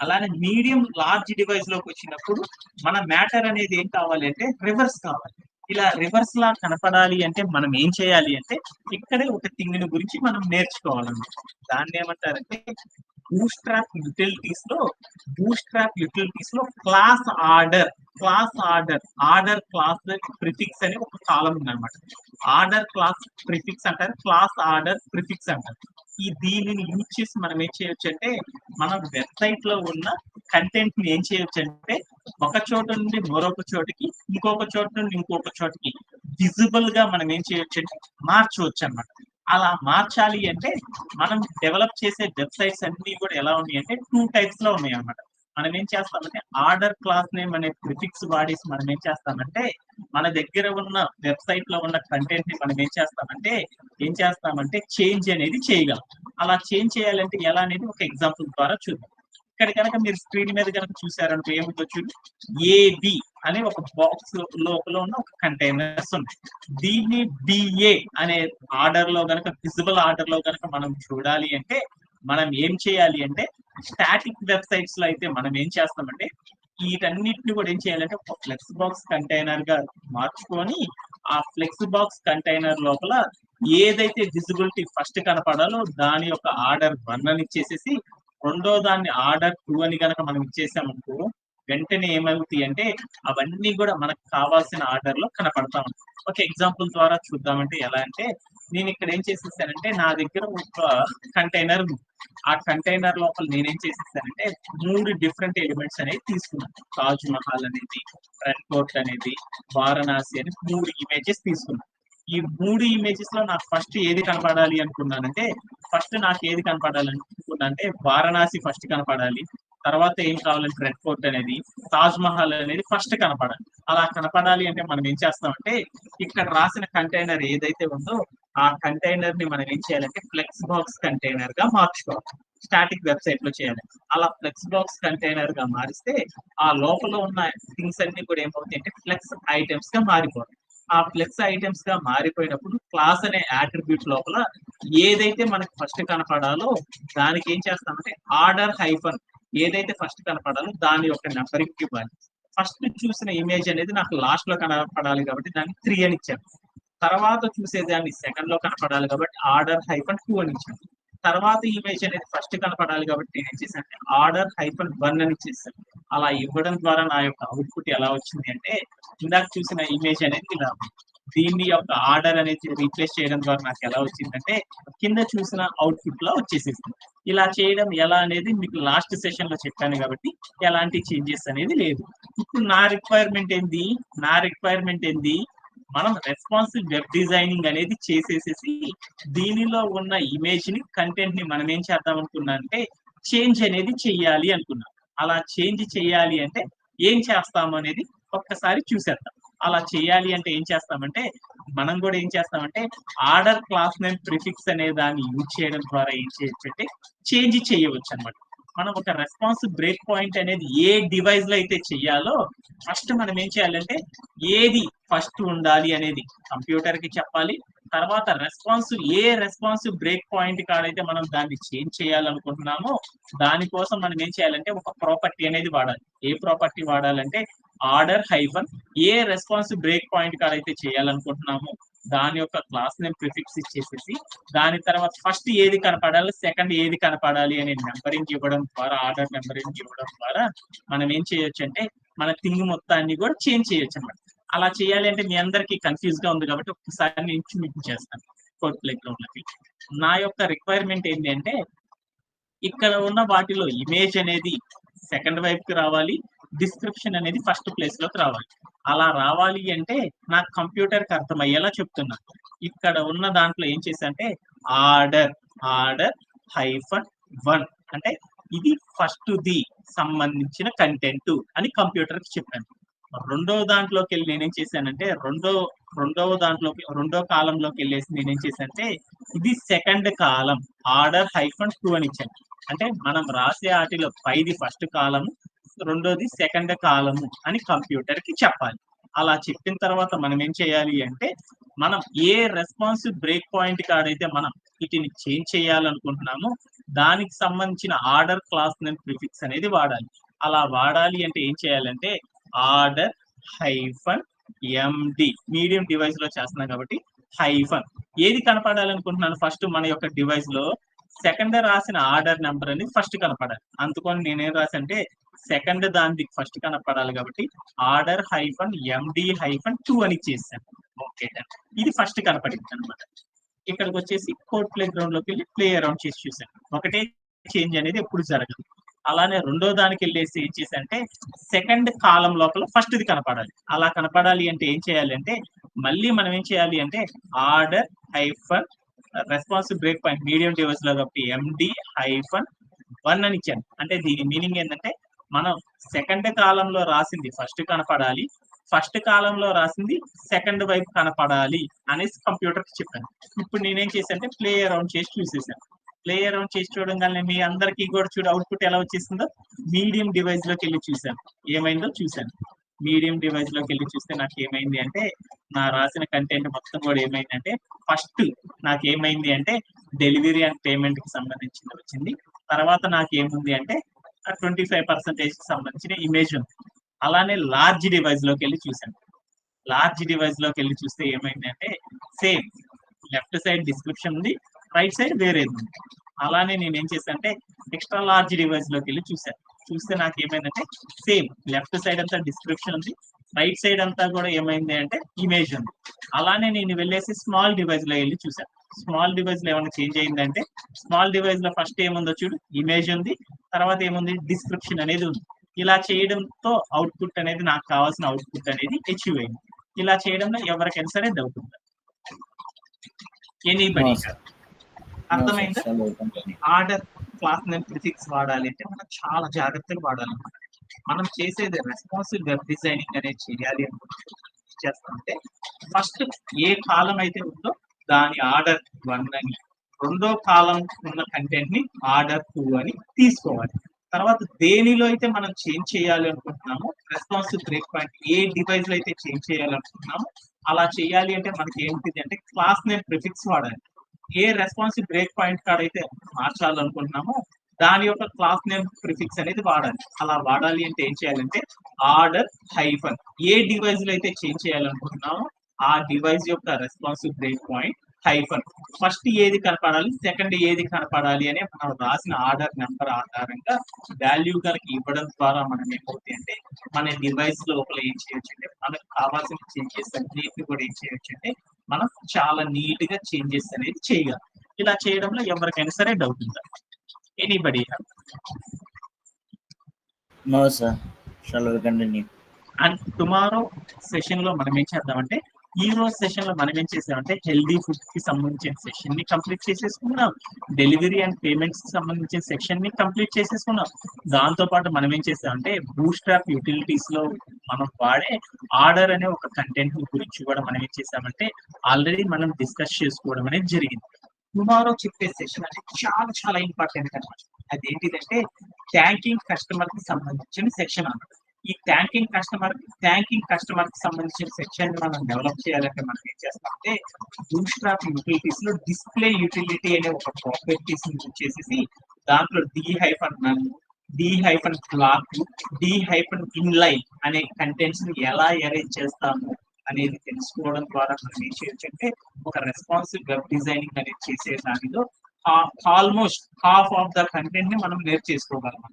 అలానే మీడియం లార్జ్ డివైస్ లోకి వచ్చినప్పుడు మన మ్యాటర్ అనేది ఏం కావాలి అంటే రివర్స్ కావాలి. ఇలా రివర్స్ లా కనపడాలి అంటే మనం ఏం చేయాలి అంటే ఇక్కడే ఒక థింగ్ గురించి మనం నేర్చుకోవాలన్నమాట. దాన్ని ఏమంటారంటే బూస్ట్రాప్ యూటిలిటీస్ లో క్లాస్ ఆర్డర్ క్లాస్ ప్రిఫిక్స్ అనే ఒక కాలం ఉందన్నమాట. ఆర్డర్ క్లాస్ ప్రిఫిక్స్ అంటారు, క్లాస్ ఆర్డర్ ప్రిఫిక్స్ అంటారు. దీనిని యూజ్ చేసి మనం ఏం చేయొచ్చు అంటే మన వెబ్సైట్ లో ఉన్న కంటెంట్ ని ఏం చేయొచ్చు అంటే ఒక చోట నుండి మరొక చోటికి, ఇంకొక చోట నుండి ఇంకొక చోటికి విజిబుల్ గా మనం ఏం చేయొచ్చు అంటే మార్చవచ్చు అన్నమాట. అలా మార్చాలి అంటే మనం డెవలప్ చేసే వెబ్సైట్స్ అన్ని కూడా ఎలా ఉన్నాయి అంటే 2 టైప్స్ లో ఉన్నాయి అన్నమాట. మనం ఏం చేస్తామంటే ఆర్డర్ క్లాస్ నేమ్ అనే ప్రిఫిక్స్ వాడేసి మనం ఏం చేస్తామంటే మన దగ్గర ఉన్న వెబ్సైట్ లో ఉన్న కంటెంట్ ని మనం ఏం చేస్తామంటే చేంజ్ అనేది చేయగలం. అలా చేంజ్ చేయాలంటే ఎలా అనేది ఒక ఎగ్జాంపుల్ ద్వారా చూద్దాం. ఇక్కడ కనుక మీరు స్క్రీన్ మీద కనుక చూసారంటే ఏముందో చూడు, ఏబి అనే ఒక బాక్స్ లోపల ఉన్న ఒక కంటైనర్స్ ఉన్నాయి. దీన్ని బిఏ అనే ఆర్డర్ లో కనుక విజిబుల్ ఆర్డర్ లో కనుక మనం చూడాలి అంటే మనం ఏం చేయాలి అంటే స్టాటిక్ వెబ్సైట్స్ లో అయితే మనం ఏం చేస్తామంటే వీటన్నిటిని కూడా ఏం చేయాలంటే ఒక ఫ్లెక్స్ బాక్స్ కంటైనర్ గా మార్చుకొని ఆ ఫ్లెక్స్ బాక్స్ కంటైనర్ లోపల ఏదైతే విజిబిలిటీ ఫస్ట్ కనపడాలో దాని యొక్క ఆర్డర్ 1 అని ఇచ్చేసేసి రెండో దాన్ని ఆర్డర్ 2 అని కనుక మనం ఇచ్చేసామనుకో వెంటనే ఏమవుతాయి అంటే అవన్నీ కూడా మనకు కావాల్సిన ఆర్డర్ లో కనపడతా ఉంటాయి. ఒక ఎగ్జాంపుల్ ద్వారా చూద్దామంటే ఎలా అంటే నేను ఇక్కడ ఏం చేసేసానంటే నా దగ్గర ఒక కంటైనర్ ఉంది. ఆ కంటైనర్ లోపల నేనేం చేసేసానంటే 3 డిఫరెంట్ ఎలిమెంట్స్ అనేవి తీసుకున్నాను. తాజ్ మహల్ అనేది, రెడ్ ఫోర్ట్ అనేది, వారణాసి అని 3 ఇమేజెస్ తీసుకున్నాను. ఈ 3 ఇమేజెస్ లో నాకు ఫస్ట్ ఏది కనపడాలి అనుకున్నానంటే వారణాసి ఫస్ట్ కనపడాలి. తర్వాత ఏం కావాలంటే రెడ్ ఫోర్ట్ అనేది, తాజ్ మహల్ అనేది ఫస్ట్ కనపడాలి. అలా కనపడాలి అంటే మనం ఏం చేస్తామంటే ఇక్కడ రాసిన కంటైనర్ ఏదైతే ఉందో ఆ కంటైనర్ ని మనం ఏం చేయాలంటే ఫ్లెక్స్ బాక్స్ కంటైనర్ గా మార్చుకోవాలి. స్టాటిక్ వెబ్సైట్ లో చేయాలి. అలా ఫ్లెక్స్ బాక్స్ కంటైనర్ గా మారిస్తే ఆ లోపల ఉన్న థింగ్స్ అన్ని కూడా ఏమవుతాయి అంటే ఫ్లెక్స్ ఐటమ్స్ గా మారిపోతాయి. ఆ ఫ్లెక్స్ ఐటమ్స్ గా మారిపోయినప్పుడు క్లాస్ అనే అట్రిబ్యూట్ లోపల ఏదైతే మనకి ఫస్ట్ కనపడాలో దానికి ఏం చేస్తామంటే ఆర్డర్ హైఫన్ ఏదైతే ఫస్ట్ కనపడాలో దాని యొక్క నెంబరింగ్ ఇవ్వాలి. ఫస్ట్ చూసిన ఇమేజ్ అనేది నాకు లాస్ట్ లో కనపడాలి కాబట్టి దాన్ని 3 అని ఇచ్చాను. తర్వాత చూసేదాన్ని సెకండ్ లో కనపడాలి కాబట్టి ఆర్డర్ హైఫన్ 2 అని ఇచ్చాను. తర్వాత ఇమేజ్ అనేది ఫస్ట్ కనపడాలి కాబట్టి నేను ఏం చేశాను అంటే ఆర్డర్ హైఫన్ 1 అని ఇచ్చేసాను. అలా ఇవ్వడం ద్వారా నా యొక్క అవుట్పుట్ ఎలా వచ్చింది అంటే ఇందాక చూసిన ఇమేజ్ అనేది ఇలా దీన్ని యొక్క ఆర్డర్ అనేది రీప్లేస్ చేయడం ద్వారా నాకు ఎలా వచ్చిందంటే కింద చూసిన అవుట్పుట్ లో వచ్చేసేసింది. ఇలా చేయడం ఎలా అనేది మీకు లాస్ట్ సెషన్ లో చెప్పాను కాబట్టి ఎలాంటి చేంజెస్ అనేది లేదు. ఇప్పుడు నా రిక్వైర్మెంట్ ఏంది మనం రెస్పాన్సివ్ వెబ్ డిజైనింగ్ అనేది చేసేసేసి దీనిలో ఉన్న ఇమేజ్ ని కంటెంట్ ని మనం ఏం చేద్దాం అనుకున్నా అంటే చేంజ్ అనేది చెయ్యాలి అనుకున్నాం. అలా చేంజ్ చెయ్యాలి అంటే ఏం చేస్తాము అనేది ఒక్కసారి చూసేద్దాం. అలా చేయాలి అంటే ఏం చేస్తామంటే మనం కూడా ఏం చేస్తామంటే ఆర్డర్ క్లాస్ నేమ్ ప్రిఫిక్స్ అనే దాన్ని యూజ్ చేయడం ద్వారా ఏం చేయొచ్చు అంటే చేంజ్ చేయవచ్చు అనమాట. మనం ఒక రెస్పాన్స్ బ్రేక్ పాయింట్ అనేది ఏ డివైస్ లో అయితే చెయ్యాలో ఫస్ట్ మనం ఏం చేయాలంటే ఏది ఫస్ట్ ఉండాలి అనేది కంప్యూటర్ కి చెప్పాలి. తర్వాత రెస్పాన్స్ బ్రేక్ పాయింట్ కాడైతే మనం దాన్ని చేంజ్ చేయాలనుకుంటున్నామో దానికోసం మనం ఏం చేయాలంటే ఒక ప్రాపర్టీ అనేది వాడాలి. ఏ ప్రాపర్టీ వాడాలంటే ఆర్డర్ హైఫన్ ఏ రెస్పాన్స్ బ్రేక్ పాయింట్ కాడైతే చేయాలనుకుంటున్నామో దాని యొక్క క్లాస్ నేమ్ ప్రిఫిక్స్ ఇచ్చేసేసి దాని తర్వాత ఫస్ట్ ఏది కనపడాలి, సెకండ్ ఏది కనపడాలి అనే నెంబరింగ్ ఇవ్వడం ద్వారా ఆర్డర్ నెంబరింగ్ ఇవ్వడం ద్వారా మనం ఏం చేయొచ్చు అంటే మన థింగ్ మొత్తాన్ని కూడా చేంజ్ చేయొచ్చు అన్నమాట. అలా చేయాలి అంటే మీ అందరికీ కన్ఫ్యూజ్ గా ఉంది కాబట్టి ఒకసారి నేను మీకు చేస్తాను కోడ్ ప్లే గ్రౌండ్ లోకి. నా యొక్క రిక్వైర్మెంట్ ఏంటి అంటే ఇక్కడ ఉన్న వాటిలో ఇమేజ్ అనేది సెకండ్ వైపుకి రావాలి, డిస్క్రిప్షన్ అనేది ఫస్ట్ ప్లేస్ లోకి రావాలి. అలా రావాలి అంటే నా కంప్యూటర్ కి అర్థమయ్యేలా చెప్తున్నా. ఇక్కడ ఉన్న దాంట్లో ఏం చేశానంటే ఆర్డర్ హైఫన్ 1 అంటే ఇది ఫస్ట్ ది సంబంధించిన కంటెంట్ అని కంప్యూటర్ కి చెప్పాను. రెండో దాంట్లోకి వెళ్ళి నేనేం చేశానంటే రెండో కాలంలోకి వెళ్ళేసి నేనేం చేశానంటే ఇది సెకండ్ కాలం ఆర్డర్ హైఫన్ 2 అని ఇచ్చాను. అంటే మనం రాసే వాటిలో పైది ఫస్ట్ కాలము, రెండోది సెకండ్ కాలము అని కంప్యూటర్ కి చెప్పాలి. అలా చెప్పిన తర్వాత మనం ఏం చేయాలి అంటే మనం ఏ రెస్పాన్సివ్ బ్రేక్ పాయింట్ కాడైతే మనం వీటిని చేంజ్ చేయాలనుకుంటున్నామో దానికి సంబంధించిన ఆర్డర్ క్లాస్ నేమ్ ప్రిఫిక్స్ అనేది వాడాలి. అలా వాడాలి అంటే ఏం చేయాలంటే ఆర్డర్ హైఫన్ ఎండి మీడియం డివైస్ లో చేస్తున్నాం కాబట్టి హైఫన్ ఏది కనపడాలనుకుంటున్నాను ఫస్ట్ మన యొక్క డివైస్ లో సెకండ్ రాసిన ఆర్డర్ నెంబర్ అనేది ఫస్ట్ కనపడాలి. అందుకని నేనేం రాసంటే సెకండ్ దానికి ఫస్ట్ కనపడాలి కాబట్టి ఆర్డర్ హైఫన్ ఎండి హైఫన్ 2 అని చేశాను. ఓకే ఇది ఫస్ట్ కనపడింది అనమాట. ఇక్కడికి వచ్చేసి కోర్ట్ ప్లే గ్రౌండ్ లోకి వెళ్ళి ప్లే అరౌండ్ చేసి చూసాను. ఒకటే చేంజ్ అనేది ఎప్పుడు జరగదు. అలానే రెండో దానికి వెళ్ళేసి ఏం చేశానంటే సెకండ్ కాలం లోపల ఫస్ట్ ది కనపడాలి. అలా కనపడాలి అంటే ఏం చేయాలి అంటే మళ్ళీ మనం ఏం చేయాలి అంటే order hyphen responsive break point medium device లో కాబట్టి ఎండి హైఫన్ 1 అని ఇచ్చాను. అంటే దీని మీనింగ్ ఏంటంటే మనం సెకండ్ కాలంలో రాసింది ఫస్ట్ కనపడాలి, ఫస్ట్ కాలంలో రాసింది సెకండ్ వైపు కనపడాలి అనేసి కంప్యూటర్ కి చెప్పాను. ఇప్పుడు నేనేం చేశానంటే ప్లే అరౌండ్ చేసి చూసేసాను. ప్లే అరౌండ్ చేసి చూడగానే మీ అందరికీ కూడా చూడు అవుట్పుట్ ఎలా వచ్చేసిందో. మీడియం డివైస్ లోకి వెళ్ళి చూశాను, ఏమైందో చూశాను. మీడియం డివైస్ లోకి వెళ్ళి చూస్తే నాకు ఏమైంది అంటే నా రాసిన కంటెంట్ మొత్తం కూడా ఏమైందంటే ఫస్ట్ నాకు ఏమైంది అంటే డెలివరీ అండ్ పేమెంట్ కి సంబంధించింది వచ్చింది. తర్వాత నాకు ఏముంది అంటే 25% కి సంబంధించిన ఇమేజ్ ఉంది. అలానే లార్జ్ డివైస్ లోకి వెళ్ళి చూశాను. లార్జ్ డివైస్ లోకి వెళ్ళి చూస్తే ఏమైంది అంటే సేమ్ లెఫ్ట్ సైడ్ డిస్క్రిప్షన్ ఉంది, రైట్ సైడ్ వేరేది ఉంది. అలానే నేను ఏం చేశాను అంటే ఎక్స్ట్రా లార్జ్ డివైస్ లోకి వెళ్ళి చూశాను. చూస్తే నాకు ఏమైందంటే సేమ్ లెఫ్ట్ సైడ్ అంతా డిస్క్రిప్షన్ ఉంది, రైట్ సైడ్ అంతా కూడా ఏమైంది అంటే ఇమేజ్ ఉంది. అలానే నేను వెళ్ళేసి స్మాల్ డివైస్ లో వెళ్ళి చూశాను. స్మాల్ డివైస్ లో ఏమైనా చేంజ్ అయిందంటే స్మాల్ డివైస్ లో ఫస్ట్ ఏముందో చూడు, ఇమేజ్ ఉంది, తర్వాత ఏముంది డిస్క్రిప్షన్ అనేది ఉంది. ఇలా చేయడంతో అవుట్పుట్ అనేది నాకు కావాల్సిన అవుట్పుట్ అనేది అచీవ్ అయింది. ఇలా చేయడంలో ఎవరికైనా సరే డౌట్ ఉంది. ఎనీబడి అర్థమైందా? ఆర్డర్ క్లాస్ నేమ్ ప్రిఫిక్స్ వాడాలి అంటే మనం చాలా జాగ్రత్తగా వాడాలన్నమాట. మనం చేసేది రెస్పాన్సివ్ వెబ్ డిజైనింగ్ అనేది చేయాలి అనుకుంటే చేస్తామంటే ఫస్ట్ ఏ కాలం అయితే ఉందో దాని ఆర్డర్ 1 అని, రెండో కాలం ఉన్న కంటెంట్ ని ఆర్డర్ 2 అని తీసుకోవాలి. తర్వాత దేనిలో అయితే మనం చేంజ్ చేయాలి అనుకుంటున్నామో రెస్పాన్సివ్ బ్రేక్ పాయింట్ ఏ డివైస్ లో అయితే చేంజ్ చేయాలి అనుకుంటున్నామో అలా చేయాలి అంటే మనకి ఏంటిది అంటే క్లాస్ నేమ్ ప్రిఫిక్స్ వాడాలి. ఏ రెస్పాన్సివ్ బ్రేక్ పాయింట్ కాడ అయితే మార్చాలనుకుంటున్నామో దాని యొక్క క్లాస్ నేమ్ ప్రిఫిక్స్ అనేది వాడాలి. అలా వాడాలి అంటే ఏం చేయాలంటే ఆర్డర్ హైఫన్ ఏ డివైస్ లో అయితే చేంజ్ చేయాలనుకుంటున్నామో ఆ డివైస్ యొక్క responsive break point hyphen first ఏది కనపడాలి, సెకండ్ ఏది కనపడాలి అనే మనం రాసిన ఆర్డర్ నెంబర్ ఆధారంగా వాల్యూ కనుక ఇవ్వడం ద్వారా మనం ఏమవుతుంది అంటే మన డివైస్ లోపల ఏం చేయొచ్చు అంటే మనకు కావాల్సిన చేంజెస్ అన్నిటిని కూడా ఏం చేయొచ్చు అంటే మనం చాలా నీట్ గా చేంజెస్ అనేది చేయగలం. ఇలా చేయడంలో ఎవరికైనా సరే డౌట్ ఉందా? Anybody? No sir, shall we continue. And tomorrow session లో మనం ఏం చేద్దామంటే ఈ రోజు సెషన్ లో మనం ఏం చేసామంటే హెల్దీ ఫుడ్ కి సంబంధించిన సెషన్ ని కంప్లీట్ చేసేసుకున్నాం, డెలివరీ అండ్ పేమెంట్స్ కి సంబంధించిన సెక్షన్ ని కంప్లీట్ చేసేసుకున్నాం. దాంతో పాటు మనం ఏం చేసామంటే బూట్స్ట్రాప్ యూటిలిటీస్ లో మనం వాడే ఆర్డర్ అనే ఒక కంటెంట్ గురించి కూడా మనం ఏం చేసామంటే ఆల్రెడీ మనం డిస్కస్ చేసుకోవడం అనేది జరిగింది. టుమారో చెప్పే సెషన్ అనేది చాలా చాలా ఇంపార్టెంట్ అనమాట. అదేంటిదంటే ట్యాంకింగ్ కస్టమర్ కి సంబంధించిన సెక్షన్ అన్నమాట. ఈ ట్యాంకింగ్ కస్టమర్ కి సంబంధించిన సెక్షన్ మనం డెవలప్ చేయాలంటే మనం ఏం చేస్తామంటే బూట్స్ట్రాప్ యూటిలిటీస్ లో డిస్ప్లే యూటిలిటీ అనే ఒక ప్రాపర్టీస్ యూజ్ చేసేసి దాంట్లో D-, క్లాక్, D-, అనే కంటెంట్స్ ని ఎలా అరేంజ్ చేస్తాము అనేది తెలుసుకోవడం ద్వారా మనం ఏం చేయొచ్చు అంటే ఒక రెస్పాన్సివ్ వెబ్ డిజైనింగ్ అనేది చేసే దానిలో almost half of the content ని మనం నేర్చేసుకోగలం.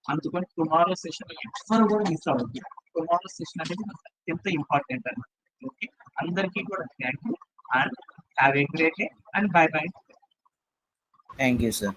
అందుకని టుమారో సెషన్ ఎవ్వరు కూడా మిస్ అవ్వద్దు. టుమారో సెషన్ అనేది అత్యంత ఇంపార్టెంట్ అన్నమాట. ఓకే, అందరికీ కూడా thank you and have a great day and by by. Thank you sir.